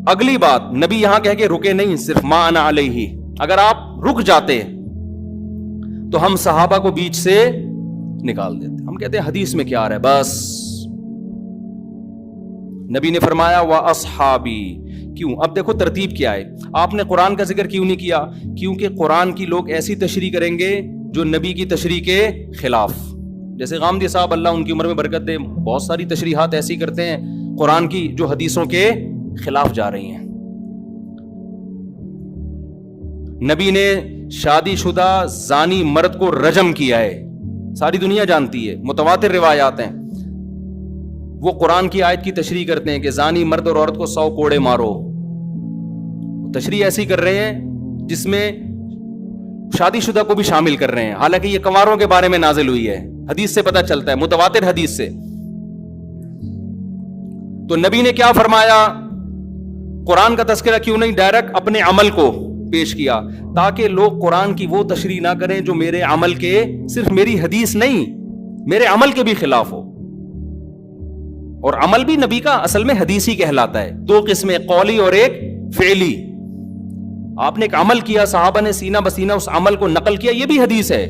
اگلی بات، نبی یہاں کہہ کے رکے نہیں صرف ما انا علیہ. اگر آپ رک جاتے تو ہم صحابہ کو بیچ سے نکال دیتے. ہم کہتے ہیں حدیث میں کیا آ رہا ہے، بس. نبی نے فرمایا وَأَصْحَابِي. کیوں؟ اب دیکھو ترتیب کیا ہے. آپ نے قرآن کا ذکر کیوں نہیں کیا؟ کیونکہ قرآن کی لوگ ایسی تشریح کریں گے جو نبی کی تشریح کے خلاف. جیسے غامدی صاحب، اللہ ان کی عمر میں برکت دے، بہت ساری تشریحات ایسی کرتے ہیں قرآن کی جو حدیثوں کے خلاف جا رہی ہیں. نبی نے شادی شدہ زانی مرد کو رجم کیا ہے، ساری دنیا جانتی ہے، متواتر روایات ہیں. وہ قرآن کی آیت کی تشریح کرتے ہیں کہ زانی مرد اور عورت کو 100 کوڑے مارو. تشریح ایسی کر رہے ہیں جس میں شادی شدہ کو بھی شامل کر رہے ہیں، حالانکہ یہ کنواروں کے بارے میں نازل ہوئی ہے. حدیث سے پتہ چلتا ہے، متواتر حدیث سے. تو نبی نے کیا فرمایا؟ قرآن کا تذکرہ کیوں نہیں ڈائریکٹ اپنے عمل کو پیش کیا، تاکہ لوگ قرآن کی وہ تشریح نہ کریں جو میرے عمل کے، صرف میری حدیث نہیں، میرے عمل کے بھی خلاف ہو. اور عمل بھی نبی کا اصل میں حدیث ہی کہلاتا ہے. 2 قسمیں، قولی اور ایک فعلی. آپ نے ایک عمل کیا، صحابہ نے سینہ بسینہ اس عمل کو نقل کیا، یہ بھی حدیث ہے،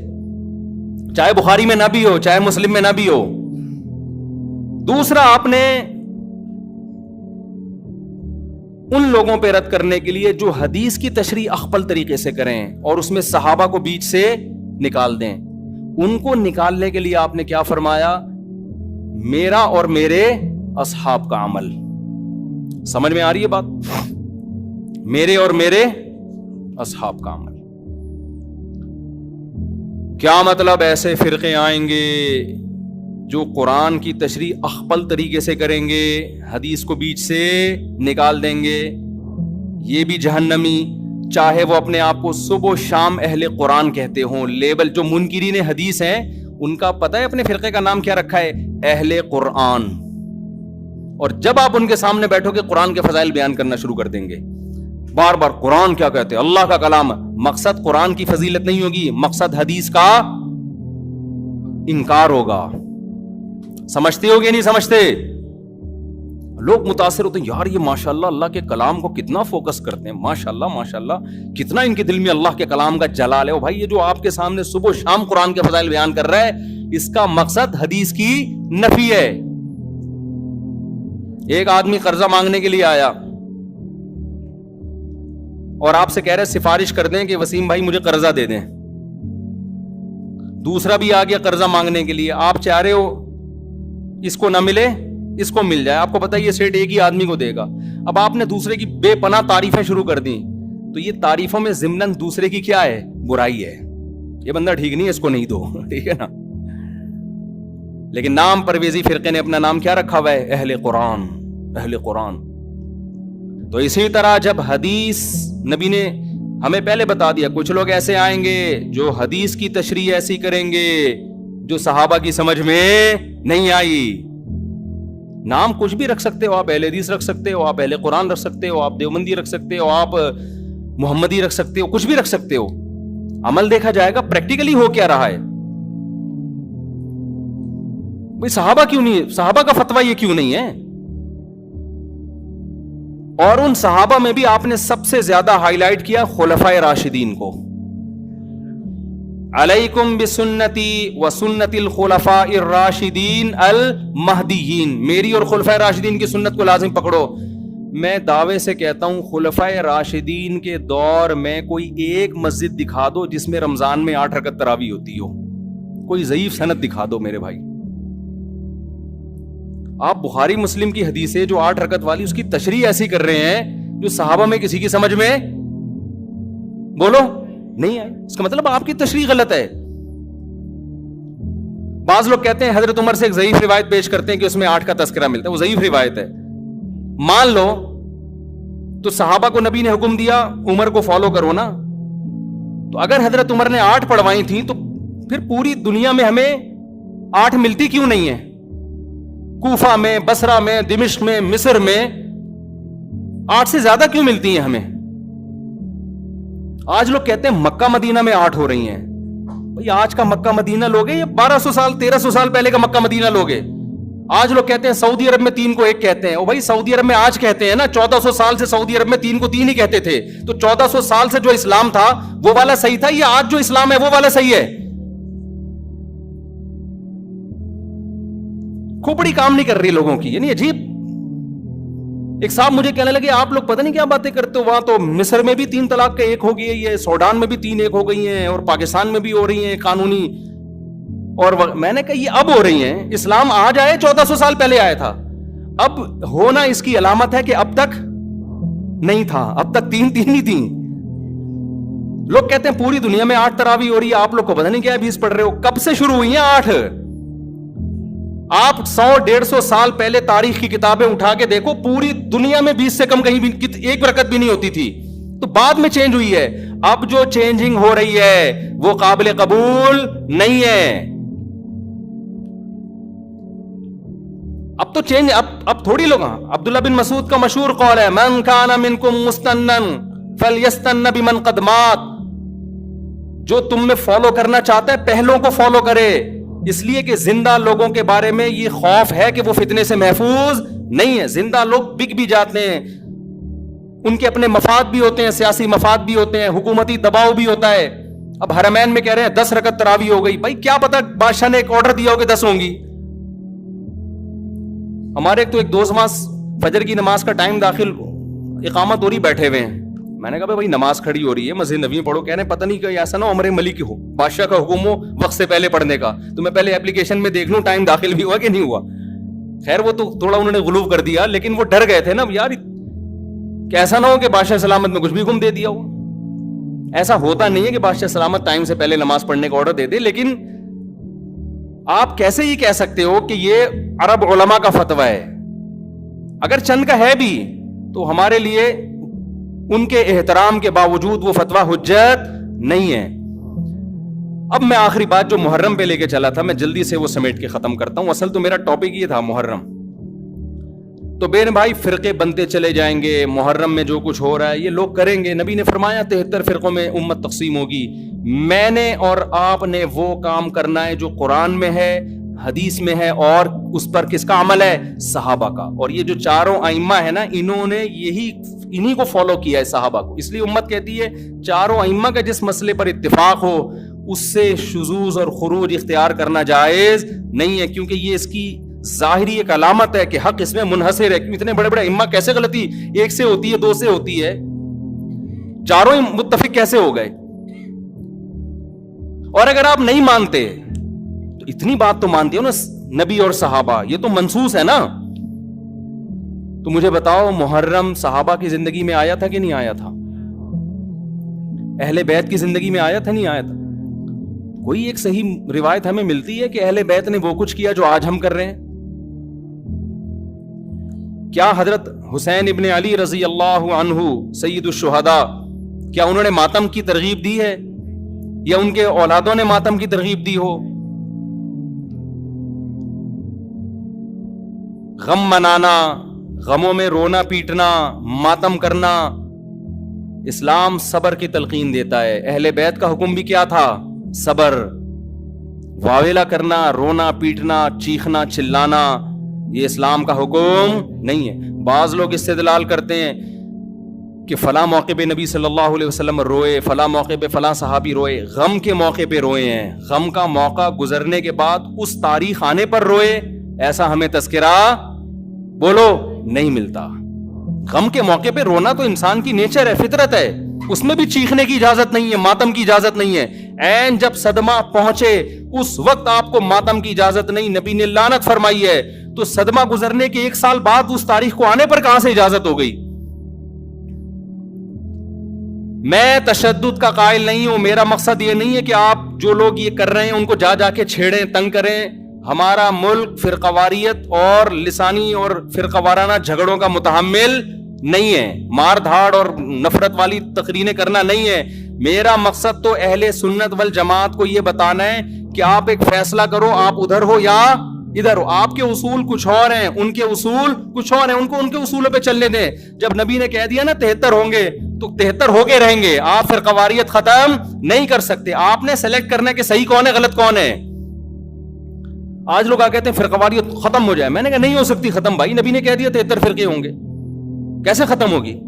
چاہے بخاری میں نہ بھی ہو، چاہے مسلم میں نہ بھی ہو. دوسرا، آپ نے ان لوگوں پہ رد کرنے کے لیے جو حدیث کی تشریح اخپل طریقے سے کریں اور اس میں صحابہ کو بیچ سے نکال دیں، ان کو نکالنے کے لیے آپ نے کیا فرمایا؟ میرا اور میرے اصحاب کا عمل. سمجھ میں آ رہی ہے بات؟ میرے اور میرے اصحاب کا عمل. کیا مطلب؟ ایسے فرقے آئیں گے جو قرآن کی تشریح اخپل طریقے سے کریں گے، حدیث کو بیچ سے نکال دیں گے، یہ بھی جہنمی، چاہے وہ اپنے آپ کو صبح و شام اہل قرآن کہتے ہوں. لیبل جو منکرین حدیث ہیں ان کا پتہ ہے اپنے فرقے کا نام کیا رکھا ہے؟ اہل قرآن. اور جب آپ ان کے سامنے بیٹھو گے قرآن کے فضائل بیان کرنا شروع کر دیں گے، بار بار قرآن کیا کہتے ہیں، اللہ کا کلام. مقصد قرآن کی فضیلت نہیں ہوگی، مقصد حدیث کا انکار ہوگا. سمجھتے ہو گے نہیں سمجھتے؟ لوگ متاثر ہوتے ہیں، یار یہ ماشاءاللہ اللہ کے کلام کو کتنا فوکس کرتے ہیں، ماشاءاللہ ماشاءاللہ کتنا ان کے دل میں اللہ کے کلام کا جلال ہے. بھائی یہ جو آپ کے سامنے صبح و شام قرآن کے فضائل بیان کر رہا ہے، اس کا مقصد حدیث کی نفی ہے. ایک آدمی قرضہ مانگنے کے لیے آیا اور آپ سے کہہ رہے سفارش کر دیں کہ وسیم بھائی مجھے قرضہ دے دیں. دوسرا بھی آ گیا قرضہ مانگنے کے لیے، آپ چاہ رہے ہو اس کو نہ ملے اس کو مل جائے، آپ کو پتا ہے یہ سیٹ ایک ہی آدمی کو دے گا. اب آپ نے دوسرے کی بے پناہ تعریفیں شروع کر دی، تو یہ تعریفوں میں ضمناً دوسرے کی کیا ہے؟ برائی ہے. یہ بندہ ٹھیک نہیں ہے، اس کو نہیں دو، ٹھیک ہے نا. لیکن نام پرویزی فرقے نے اپنا نام کیا رکھا ہوا ہے؟ اہل قرآن. اہل قرآن. تو اسی طرح جب حدیث نبی نے ہمیں پہلے بتا دیا کچھ لوگ ایسے آئیں گے جو حدیث کی تشریح ایسی کریں گے جو صحابہ کی سمجھ میں نہیں آئی. نام کچھ بھی رکھ سکتے ہو آپ, اہل حدیث رکھ سکتے ہو آپ, اہل قرآن رکھ سکتے ہو آپ, دیوبندی رکھ سکتے ہو آپ, محمدی رکھ سکتے ہو, کچھ بھی رکھ سکتے ہو. عمل دیکھا جائے گا پریکٹیکلی ہو کیا رہا ہے. بھئی صحابہ کیوں نہیں, صحابہ کا فتویٰ یہ کیوں نہیں ہے؟ اور ان صحابہ میں بھی آپ نے سب سے زیادہ ہائی لائٹ کیا خلفائے راشدین کو. علیکم بسنتی وسنت الخلفاء الراشدین المہدیین, میری اور خلفائے راشدین کی سنت کو لازم پکڑو. میں دعوے سے کہتا ہوں خلفائے راشدین کے دور میں کوئی ایک مسجد دکھا دو جس میں رمضان میں 8 رکعت تراویح ہوتی ہو, کوئی ضعیف سند دکھا دو میرے بھائی. آپ بخاری مسلم کی حدیثیں جو 8 رکعت والی اس کی تشریح ایسی کر رہے ہیں جو صحابہ میں کسی کی سمجھ میں بولو نہیں آئے. اس کا مطلب آپ کی تشریح غلط ہے. بعض لوگ کہتے ہیں حضرت عمر سے ایک ضعیف روایت پیش کرتے ہیں کہ اس میں 8 کا تذکرہ ملتا ہے, وہ ضعیف روایت ہے. مان لو تو صحابہ کو نبی نے حکم دیا عمر کو فالو کرو نا, تو اگر حضرت عمر نے 8 پڑھوائی تھیں تو پھر پوری دنیا میں ہمیں 8 ملتی کیوں نہیں ہے؟ کوفہ میں, بصرہ میں, دمشق میں, مصر میں 8 سے زیادہ کیوں ملتی ہیں ہمیں؟ آج لوگ کہتے ہیں مکہ مدینہ میں 8 ہو رہی ہیں. بھئی آج کا مکہ مدینہ لوگے یا 1200 سال 1300 سال پہلے کا مکہ مدینہ لوگے؟ آج لوگ کہتے ہیں سعودی عرب میں 3 کو 1 کہتے ہیں. او بھائی سعودی عرب میں آج کہتے ہیں نا, 1400 سال سے سعودی عرب میں 3 کو 3 ہی کہتے تھے. تو 1400 سال سے جو اسلام تھا وہ والا صحیح تھا یا آج جو اسلام ہے وہ والا صحیح ہے؟ کھوپڑی کام نہیں کر رہی لوگوں کی, یعنی عجیب. ایک صاحب مجھے کہنے لگے آپ لوگ پتہ نہیں کیا باتیں کرتے ہو, وہاں تو مصر میں بھی 3 طلاق کا 1 ہو گئی ہے, سوڈان میں بھی 3 1 ہو گئی ہیں, اور پاکستان میں بھی ہو رہی ہیں قانونی. اور میں نے کہا یہ اب ہو رہی ہیں, اسلام آج آئے 1400 سال پہلے آیا تھا. اب ہونا اس کی علامت ہے کہ اب تک نہیں تھا, اب تک 3 ہی تھیں. لوگ کہتے ہیں پوری دنیا میں 8 تراویح ہو رہی ہے, آپ لوگ کو پتہ نہیں کیا 20 پڑھ رہے ہو. کب سے شروع ہوئی ہیں 8؟ آپ 100-150 سال پہلے تاریخ کی کتابیں اٹھا کے دیکھو, پوری دنیا میں 20 سے کم کہیں بھی 1 رکعت بھی نہیں ہوتی تھی. تو بعد میں چینج ہوئی ہے. اب جو چینجنگ ہو رہی ہے وہ قابل قبول نہیں ہے. اب تو چینج اب تھوڑی لوگ. عبداللہ بن مسعود کا مشہور قول ہے من کان منکم مستنن فلیستن بمن قد مات. جو تم میں فالو کرنا چاہتا ہے پہلوں کو فالو کرے, اس لیے کہ زندہ لوگوں کے بارے میں یہ خوف ہے کہ وہ فتنے سے محفوظ نہیں ہے. زندہ لوگ بک بھی جاتے ہیں, ان کے اپنے مفاد بھی ہوتے ہیں, سیاسی مفاد بھی ہوتے ہیں, حکومتی دباؤ بھی ہوتا ہے. اب حرمین میں کہہ رہے ہیں 10 رکعت تراویح ہو گئی. بھائی کیا پتا بادشاہ نے ایک آرڈر دیا ہو کہ 10 ہوں گی. ہمارے ایک دوست فجر کی نماز کا ٹائم داخل, اقامت ہو رہی, بیٹھے ہوئے ہیں. میں نے کہا بھائی نماز کھڑی ہو رہی ہے, مسجد نبی میں پڑھو. کہہ رہے ہیں پتہ نہیں کہ ایسا نہ عمر ملک ہو, بادشاہ کا حکم ہو وقت سے پہلے پڑھنے کا, تو میں پہلے اپلیکیشن میں دیکھ لوں ٹائم داخل بھی ہوا کہ نہیں ہوا. خیر وہ تو تھوڑا انہوں نے غلو کر دیا, لیکن وہ ڈر گئے تھے نا یار کہ ایسا نہ ہو کہ بادشاہ سلامت میں کچھ بھی حکم دے دیا ہو. ایسا ہوتا نہیں ہے کہ بادشاہ سلامت ٹائم سے پہلے نماز پڑھنے کا آرڈر دے دے. لیکن آپ کیسے یہ کہہ سکتے ہو کہ یہ عرب علماء کا فتویٰ ہے؟ اگر چند کا ہے بھی تو ہمارے لیے ان کے احترام کے باوجود وہ فتویٰ حجت نہیں ہے. اب میں آخری بات جو محرم پہ لے کے چلا تھا, میں جلدی سے وہ سمیٹ کے ختم کرتا ہوں. اصل تو میرا ٹاپک یہ تھا محرم. تو بہن بھائی فرقے بنتے چلے جائیں گے, محرم میں جو کچھ ہو رہا ہے یہ لوگ کریں گے. نبی نے فرمایا 73 فرقوں میں امت تقسیم ہوگی. میں نے اور آپ نے وہ کام کرنا ہے جو قرآن میں ہے, حدیث میں ہے, اور اس پر کس کا عمل ہے؟ صحابہ کا. اور یہ جو 4 ائمہ ہے نا, انہوں نے انہی کو فالو کیا ہے, صحابہ کو. اس لیے امت کہتی ہے 4 ائمہ کا جس مسئلے پر اتفاق ہو اس سے شذوذ اور خروج اختیار کرنا جائز نہیں ہے, کیونکہ یہ اس کی ظاہری ایک علامت ہے کہ حق اس میں منحصر ہے. اتنے بڑے بڑے ائمہ کیسے غلطی 1 سے ہوتی ہے, 2 سے ہوتی ہے, 4 متفق کیسے ہو گئے؟ اور اگر آپ نہیں مانتے تو اتنی بات تو مانتے ہو نا, نبی اور صحابہ یہ تو منسوس ہے نا. تو مجھے بتاؤ محرم صحابہ کی زندگی میں آیا تھا کہ نہیں آیا تھا؟ اہل بیت کی زندگی میں آیا تھا نہیں آیا تھا؟ کوئی ایک صحیح روایت ہمیں ملتی ہے کہ اہل بیت نے وہ کچھ کیا جو آج ہم کر رہے ہیں؟ کیا حضرت حسین ابن علی رضی اللہ عنہ سید الشہداء کیا انہوں نے ماتم کی ترغیب دی ہے یا ان کے اولادوں نے ماتم کی ترغیب دی ہو؟ غم منانا، غموں میں رونا پیٹنا، ماتم کرنا، اسلام صبر کی تلقین دیتا ہے۔ اہل بیت کا حکم بھی کیا تھا؟ صبر۔ واویلا کرنا، رونا پیٹنا، چیخنا چلانا یہ اسلام کا حکم نہیں ہے۔ بعض لوگ استدلال کرتے ہیں کہ فلاں موقع پہ نبی صلی اللہ علیہ وسلم روئے، فلاں موقع پہ فلاں صحابی روئے، غم کے موقع پہ روئے ہیں، غم کا موقع گزرنے کے بعد اس تاریخ آنے پر روئے، ایسا ہمیں تذکرہ بولو نہیں ملتا۔ غم کے موقع پہ رونا تو انسان کی نیچر ہے، فطرت ہے، اس میں بھی چیخنے کی اجازت نہیں ہے، ماتم کی اجازت نہیں ہے۔ این جب صدمہ پہنچے اس وقت آپ کو ماتم کی اجازت نہیں، نبی نے لعنت فرمائی ہے، تو صدمہ گزرنے کے 1 سال بعد اس تاریخ کو آنے پر کہاں سے اجازت ہو گئی؟ میں تشدد کا قائل نہیں ہوں، میرا مقصد یہ نہیں ہے کہ آپ جو لوگ یہ کر رہے ہیں ان کو جا جا کے چھیڑیں، تنگ کریں۔ ہمارا ملک فرقہ واریت اور لسانی اور فرقہ وارانہ جھگڑوں کا متحمل نہیں ہے، مار دھاڑ اور نفرت والی تقریریں کرنا نہیں ہے۔ میرا مقصد تو اہل سنت والجماعت کو یہ بتانا ہے کہ آپ ایک فیصلہ کرو، آپ ادھر ہو یا ادھر ہو، آپ کے اصول کچھ اور ہیں، ان کے اصول کچھ اور ہیں، ان کو ان کے اصولوں پہ چلنے دیں۔ جب نبی نے کہہ دیا نا 73 ہوں گے تو 73 ہو کے رہیں گے، آپ فرقہ واریت ختم نہیں کر سکتے۔ آپ نے سلیکٹ کرنا ہے کہ صحیح کون ہے غلط کون ہے۔ آج لوگ کہتے ہیں فرقہ واریت ختم ہو جائے، میں نے کہا نہیں ہو سکتی ختم، بھائی نبی نے کہہ دیا 73 فرقے ہوں گے، کیسے ختم ہوگی؟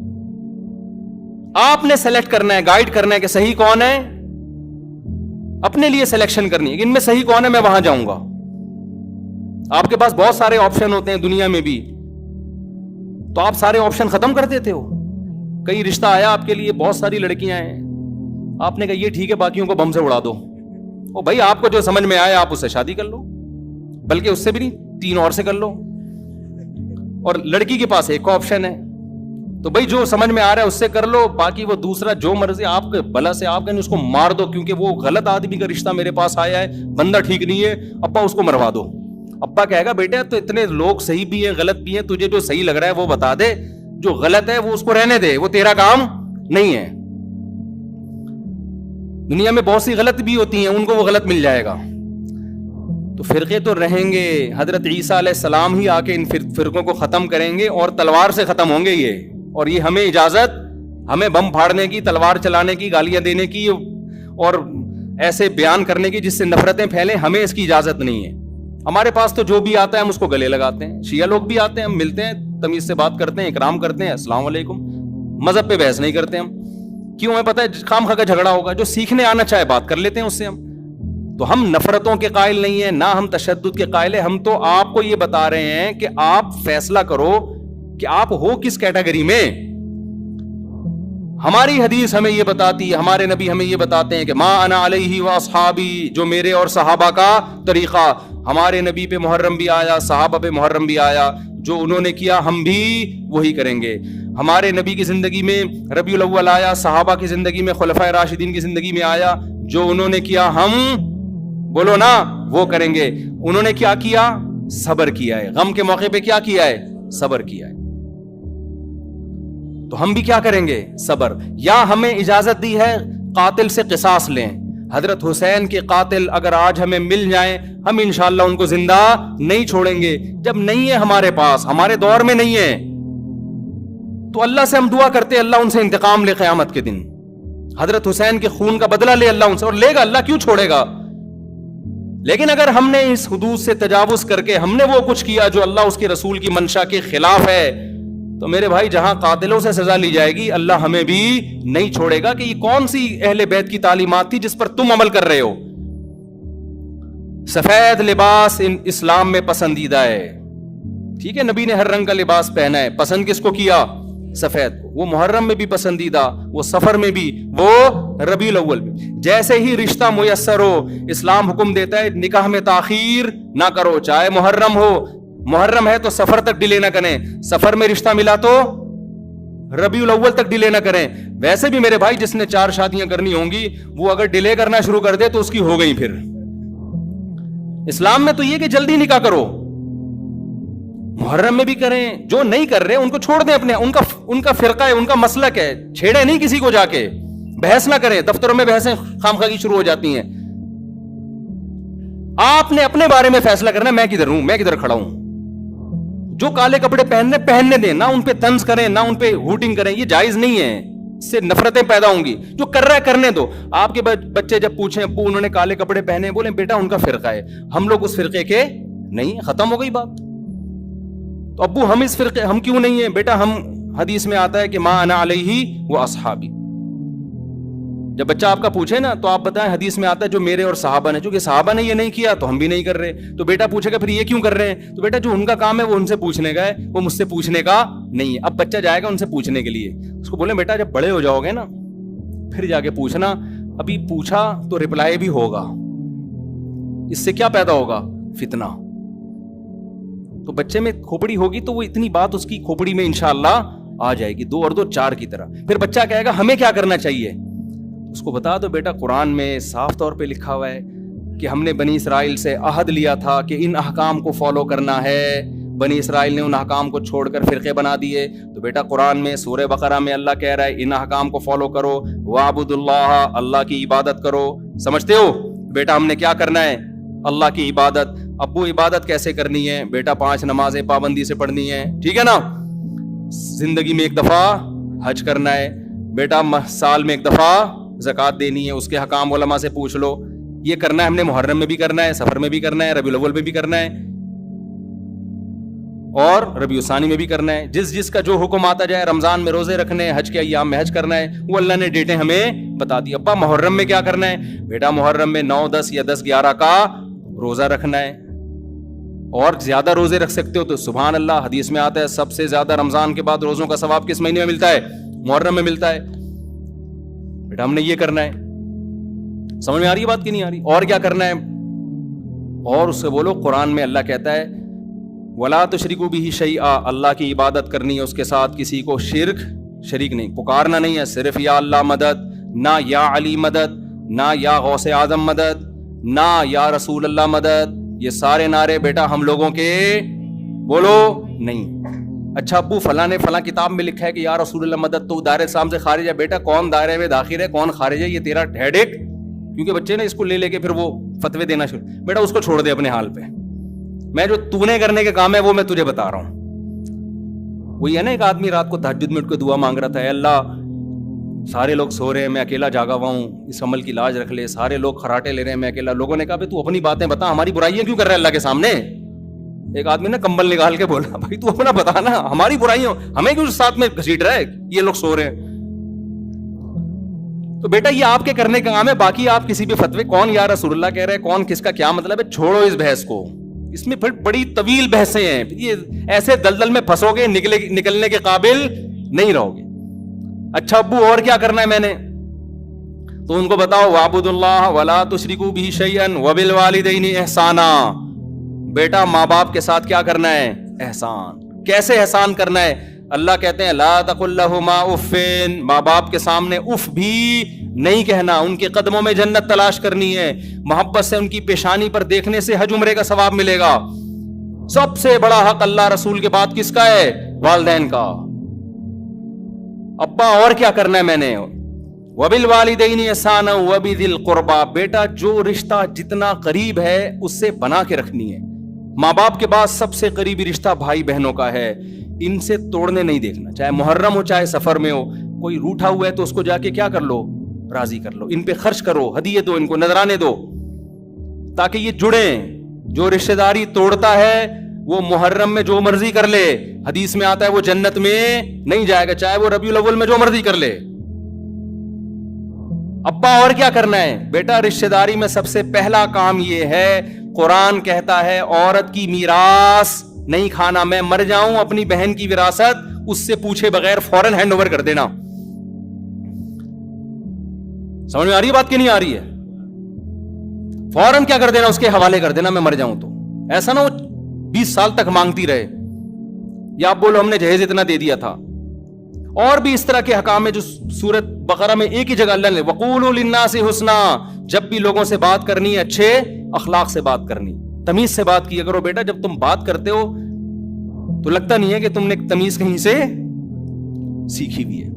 آپ نے سلیکٹ کرنا ہے، گائیڈ کرنا ہے کہ صحیح کون ہے، اپنے لیے سلیکشن کرنی ہے کہ ان میں صحیح کون ہے، میں وہاں جاؤں گا۔ آپ کے پاس بہت سارے آپشن ہوتے ہیں دنیا میں بھی، تو آپ سارے آپشن ختم کر دیتے ہو۔ کئی رشتہ آیا آپ کے لیے، بہت ساری لڑکیاں ہیں، آپ نے کہا یہ ٹھیک ہے باقیوں کو بم سے اڑا دو، او بھائی آپ کو جو سمجھ میں آیا آپ اس سے شادی کر لو، بلکہ اس سے بھی نہیں 3 اور سے کر لو۔ اور لڑکی کے پاس ایک آپشن ہے، تو بھائی جو سمجھ میں آ رہا ہے اس سے کر لو، باقی وہ دوسرا جو مرضی آپ کے بلا سے آپ کہیں اس کو مار دو، کیونکہ وہ غلط آدمی کا رشتہ میرے پاس آیا ہے، بندہ ٹھیک نہیں ہے، ابا اس کو مروا دو۔ ابا کہے گا بیٹا تو اتنے لوگ صحیح بھی ہیں غلط بھی ہیں، تجھے جو صحیح لگ رہا ہے وہ بتا دے، جو غلط ہے وہ اس کو رہنے دے، وہ تیرا کام نہیں ہے۔ دنیا میں بہت سی غلط بھی ہوتی ہیں، ان کو وہ غلط مل جائے گا۔ تو فرقے تو رہیں گے، حضرت عیسیٰ علیہ السلام ہی آ کے ان فرقوں کو ختم کریں گے، اور تلوار سے ختم ہوں گے یہ، اور یہ ہمیں اجازت، ہمیں بم پھاڑنے کی، تلوار چلانے کی، گالیاں دینے کی اور ایسے بیان کرنے کی جس سے نفرتیں پھیلیں، ہمیں اس کی اجازت نہیں ہے۔ ہمارے پاس تو جو بھی آتا ہے ہم اس کو گلے لگاتے ہیں، شیعہ لوگ بھی آتے ہیں، ہم ملتے ہیں، تمیز سے بات کرتے ہیں، اکرام کرتے ہیں، السلام علیکم، مذہب پہ بحث نہیں کرتے ہم، کیوں؟ ہمیں پتہ ہے خام خواہ کا جھگڑا ہوگا، جو سیکھنے آنا چاہے بات کر لیتے ہیں اس سے ہم۔ تو ہم نفرتوں کے قائل نہیں ہیں، نہ ہم تشدد کے قائل ہیں، ہم تو آپ کو یہ بتا رہے ہیں کہ آپ فیصلہ کرو کہ آپ ہو کس کیٹیگری میں۔ ہماری حدیث ہمیں یہ بتاتی ہے، ہمارے نبی ہمیں یہ بتاتے ہیں کہ ما انا علیہ واصحابی، جو میرے اور صحابہ کا طریقہ۔ ہمارے نبی پہ محرم بھی آیا، صحابہ پہ محرم بھی آیا، جو انہوں نے کیا ہم بھی وہی کریں گے۔ ہمارے نبی کی زندگی میں ربیع الاول آیا، صحابہ کی زندگی میں خلفائے راشدین کی زندگی میں آیا، جو انہوں نے کیا ہم بولو نا وہ کریں گے۔ انہوں نے کیا کیا؟ صبر کیا ہے۔ غم کے موقع پہ کیا کیا ہے؟ صبر کیا ہے۔ تو ہم بھی کیا کریں گے؟ صبر۔ یا ہمیں اجازت دی ہے قاتل سے قصاص لیں۔ حضرت حسین کے قاتل اگر آج ہمیں مل جائیں، ہم انشاءاللہ ان کو زندہ نہیں چھوڑیں گے۔ جب نہیں ہے ہمارے پاس، ہمارے دور میں نہیں ہے، تو اللہ سے ہم دعا کرتے اللہ ان سے انتقام لے قیامت کے دن، حضرت حسین کے خون کا بدلہ لے اللہ ان سے، اور لے گا، اللہ کیوں چھوڑے گا؟ لیکن اگر ہم نے اس حدود سے تجاوز کر کے ہم نے وہ کچھ کیا جو اللہ اس کے رسول کی منشا کے خلاف ہے، تو میرے بھائی جہاں قاتلوں سے سزا لی جائے گی، اللہ ہمیں بھی نہیں چھوڑے گا کہ یہ کون سی اہل بیت کی تعلیمات تھی جس پر تم عمل کر رہے ہو۔ سفید لباس اسلام میں پسندیدہ ہے، ٹھیک ہے، نبی نے ہر رنگ کا لباس پہنا ہے، پسند کس کو کیا؟ سفید کو۔ وہ محرم میں بھی پسندیدہ، وہ سفر میں بھی، وہ ربیع الاول میں۔ جیسے ہی رشتہ میسر ہو، اسلام حکم دیتا ہے نکاح میں تاخیر نہ کرو، چاہے محرم ہو، محرم ہے تو سفر تک ڈیلے نہ کریں، سفر میں رشتہ ملا تو ربیع الاول تک ڈیلے نہ کریں۔ ویسے بھی میرے بھائی جس نے 4 شادیاں کرنی ہوں گی، وہ اگر ڈیلے کرنا شروع کر دے تو اس کی ہو گئی۔ پھر اسلام میں تو یہ کہ جلدی نکاح کرو، محرم میں بھی کریں, جو نہیں کر رہے ان کو چھوڑ دیں, اپنے ان کا فرقہ ہے, ان کا مسلک ہے, چھیڑے نہیں کسی کو, جا کے بحث نہ کریں. دفتروں میں بحثیں خامخواہی شروع ہو جاتی ہیں. آپ نے اپنے بارے میں فیصلہ کرنا ہے, میں کدھر ہوں, میں کدھر کھڑا ہوں. جو کالے کپڑے پہننے دیں, نہ ان پہ طنز کریں, نہ ان پہ ہوٹنگ کریں, یہ جائز نہیں ہے, اس سے نفرتیں پیدا ہوں گی. جو کر رہا ہے کرنے دو. آپ کے بچے جب پوچھیں ابو انہوں نے کالے کپڑے پہنے, بولیں بیٹا ان کا فرقہ ہے, ہم لوگ اس فرقے کے نہیں, ختم ہو گئی بات. تو ابو ہم اس فرقے ہم کیوں نہیں ہیں؟ بیٹا ہم, حدیث میں آتا ہے کہ ما انا علیہ و اصحابی. جب بچہ آپ کا پوچھے نا تو آپ بتائیں, حدیث میں آتا ہے جو میرے اور صحابہ نے, چونکہ صحابہ نے یہ نہیں کیا تو ہم بھی نہیں کر رہے. تو بیٹا پوچھے گا پھر یہ کیوں کر رہے ہیں؟ تو بیٹا جو ان کا کام ہے وہ ان سے پوچھنے کا ہے, وہ مجھ سے پوچھنے کا نہیں ہے. اب بچہ جائے گا ان سے پوچھنے کے لیے, اس کو بولیں بیٹا جب بڑے ہو جاؤ گے نا پھر جا کے پوچھنا, ابھی پوچھا تو رپلائی بھی ہوگا, اس سے کیا پیدا ہوگا؟ فتنہ. تو بچے میں کھوپڑی ہوگی تو وہ اتنی بات اس کی کھوپڑی میں انشاءاللہ آ جائے گی, 2 اور 2 4 کی طرح. پھر بچہ کہے گا ہمیں کیا کرنا چاہیے؟ اس کو بتا دو بیٹا قرآن میں صاف طور پہ لکھا ہوا ہے کہ ہم نے بنی اسرائیل سے عہد لیا تھا کہ ان احکام کو فالو کرنا ہے. بنی اسرائیل نے ان احکام کو چھوڑ کر فرقے بنا دیے. تو بیٹا قرآن میں سورہ بقرہ میں اللہ کہہ رہا ہے ان احکام کو فالو کرو, وَاعْبُدُوا اللَّهَ, اللہ کی عبادت کرو. سمجھتے ہو بیٹا ہم نے کیا کرنا ہے؟ اللہ کی عبادت. ابو عبادت کیسے کرنی ہے؟ بیٹا 5 نمازیں پابندی سے پڑھنی ہے, ٹھیک ہے نا. زندگی میں 1 دفعہ حج کرنا ہے. بیٹا سال میں 1 دفعہ زکوٰۃ دینی ہے, اس کے حکام علماء سے پوچھ لو. یہ کرنا ہے ہم نے, محرم میں بھی کرنا ہے, سفر میں بھی کرنا ہے, ربیع الاول میں بھی کرنا ہے, اور ربیع الثانی میں بھی کرنا ہے. جس کا جو حکم آتا جائے, رمضان میں روزے رکھنے ہیں, حج کے ایام میں حج کرنا ہے, وہ اللہ نے ڈیٹیں ہمیں بتا دی. ابا محرم میں کیا کرنا ہے؟ بیٹا محرم میں 9 10 یا 10 11 کا روزہ رکھنا ہے, اور زیادہ روزے رکھ سکتے ہو تو سبحان اللہ. حدیث میں آتا ہے سب سے زیادہ رمضان کے بعد روزوں کا ثواب کس مہینے میں ملتا ہے؟ محرم میں ملتا ہے. بیٹا ہم نے یہ کرنا ہے. سمجھ میں آ رہی ہے بات کی نہیں آ رہی؟ اور کیا کرنا ہے؟ اور اس سے بولو, قرآن میں اللہ کہتا ہے وَلَا تُشْرِكُوا بِهِ شَيْئًا, اللہ کی عبادت کرنی ہے, اس کے ساتھ کسی کو شریک نہیں, پکارنا نہیں ہے صرف یا اللہ مدد, نہ یا علی مدد, نہ یا غوث اعظم مدد, نہ یا رسول اللہ مدد. یہ سارے نعرے بیٹا ہم لوگوں کے بولو نہیں. اچھا ابو فلاں نے فلاں کتاب میں لکھا ہے کہ یا رسول اللہ مدد, تو دائرے اسلام سے خارج ہے. بیٹا کون دائرے میں داخل ہے کون خارج ہے یہ تیرا ہیڈیک, کیونکہ بچے نے اس کو لے کے پھر وہ فتوے دینا شروع. بیٹا اس کو چھوڑ دے اپنے حال پہ, میں جو تو نے کرنے کے کام ہے وہ میں تجھے بتا رہا ہوں. وہی ہے نا, ایک آدمی رات کو تہجد میں اٹھ کے دعا مانگ رہا تھا, اے اللہ سارے لوگ سو رہے ہیں, میں اکیلا جاگا ہوا ہوں, اس عمل کی لاج رکھ لے, سارے لوگ خراٹے لے رہے ہیں, میں اکیلا. لوگوں نے کہا بھائی تو اپنی باتیں بتا, ہماری برائیاں کیوں کر رہا ہے اللہ کے سامنے؟ ایک آدمی نے کمبل نکال کے بولا بھائی تو اپنا بتا نا, ہماری برائیاں ہمیں کیوں ساتھ میں گھسیٹ رہا ہے, یہ لوگ سو رہے ہیں. تو بیٹا یہ آپ کے کرنے کا کام ہے, باقی آپ کسی بھی فتوے کون یا رسول اللہ کہہ رہے ہیں, کون کس کا کیا مطلب ہے, چھوڑو اس بحث کو. اس میں پھر بڑی طویل بحثیں ہیں, یہ ایسے دلدل میں پھنسو گے نکلنے کے قابل نہیں رہو گے. اچھا ابو اور کیا کرنا ہے میں نے؟ تو ان کو بتاؤ وَاعْبُدُوا اللَّهَ وَلَا تُشْرِكُوا بِهِ شَيْئًا وَبِالْوَالِدَيْنِ احسانا. بیٹا ماں باپ کے ساتھ کیا کرنا ہے؟ احسان. کیسے احسان کرنا ہے؟ اللہ کہتے ہیں لا تقل لهما اف, ماں باپ کے سامنے اف بھی نہیں کہنا, ان کے قدموں میں جنت تلاش کرنی ہے, محبت سے ان کی پیشانی پر دیکھنے سے حج عمرے کا ثواب ملے گا. سب سے بڑا حق اللہ رسول کے بعد کس کا ہے؟ والدین کا. ابا اور کیا کرنا ہے میں نے؟ وَبِالْوَالِدَيْنِ احسانا وَبِذِي الْقُرْبَى. بیٹا جو رشتہ جتنا قریب ہے اس سے بنا کے رکھنی ہے. ماں باپ کے بعد سب سے قریبی رشتہ بھائی بہنوں کا ہے, ان سے توڑنے نہیں دیکھنا, چاہے محرم ہو چاہے سفر میں ہو. کوئی روٹھا ہوا ہے تو اس کو جا کے کیا کر لو, راضی کر لو, ان پہ خرچ کرو, ہدیے دو, ان کو نذرانے دو, تاکہ یہ جڑیں. جو رشتہ داری توڑتا ہے وہ محرم میں جو مرضی کر لے, حدیث میں آتا ہے وہ جنت میں نہیں جائے گا, چاہے وہ ربیع الاول میں جو مرضی کر لے. ابا اور کیا کرنا ہے؟ بیٹا رشتہ داری میں سب سے پہلا کام یہ ہے, قرآن کہتا ہے عورت کی میراث نہیں کھانا. میں مر جاؤں اپنی بہن کی وراثت اس سے پوچھے بغیر فوراً ہینڈ اوور کر دینا. سمجھ میں آ رہی ہے بات کی نہیں آ رہی ہے؟ فوراً کیا کر دینا, اس کے حوالے کر دینا, میں مر جاؤں تو. ایسا نہ ہو 20 سال تک مانگتی رہے, یا آپ بولو ہم نے جہیز اتنا دے دیا تھا. اور بھی اس طرح کے حکام ہے جو سورۃ بقرہ میں ایک ہی جگہ اللہ نے وَقُولُوا لِلنَّاسِ حُسْنًا. جب بھی لوگوں سے بات کرنی ہے اچھے اخلاق سے بات کرنی, تمیز سے بات کیا کرو. بیٹا جب تم بات کرتے ہو تو لگتا نہیں ہے کہ تم نے تمیز کہیں سے سیکھی بھی ہے.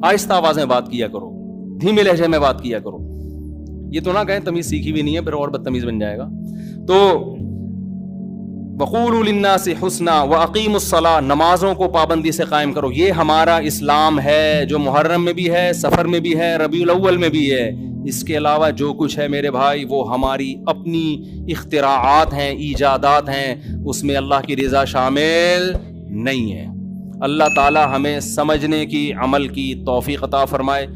آہستہ آواز میں بات کیا کرو, دھیمے لہجے میں بات کیا کرو. یہ تو نہ کہیں تمیز سیکھی بھی نہیں ہے, پھر اور بدتمیز بن جائے گا. تو وَقُولُوا لِلنَّاسِ حُسْنًا وَأَقِیمُوا الصَّلَاةَ, نمازوں کو پابندی سے قائم کرو. یہ ہمارا اسلام ہے جو محرم میں بھی ہے, سفر میں بھی ہے, ربیع الاول میں بھی ہے. اس کے علاوہ جو کچھ ہے میرے بھائی وہ ہماری اپنی اختراعات ہیں, ایجادات ہیں, اس میں اللہ کی رضا شامل نہیں ہے. اللہ تعالی ہمیں سمجھنے کی, عمل کی توفیق عطا فرمائے.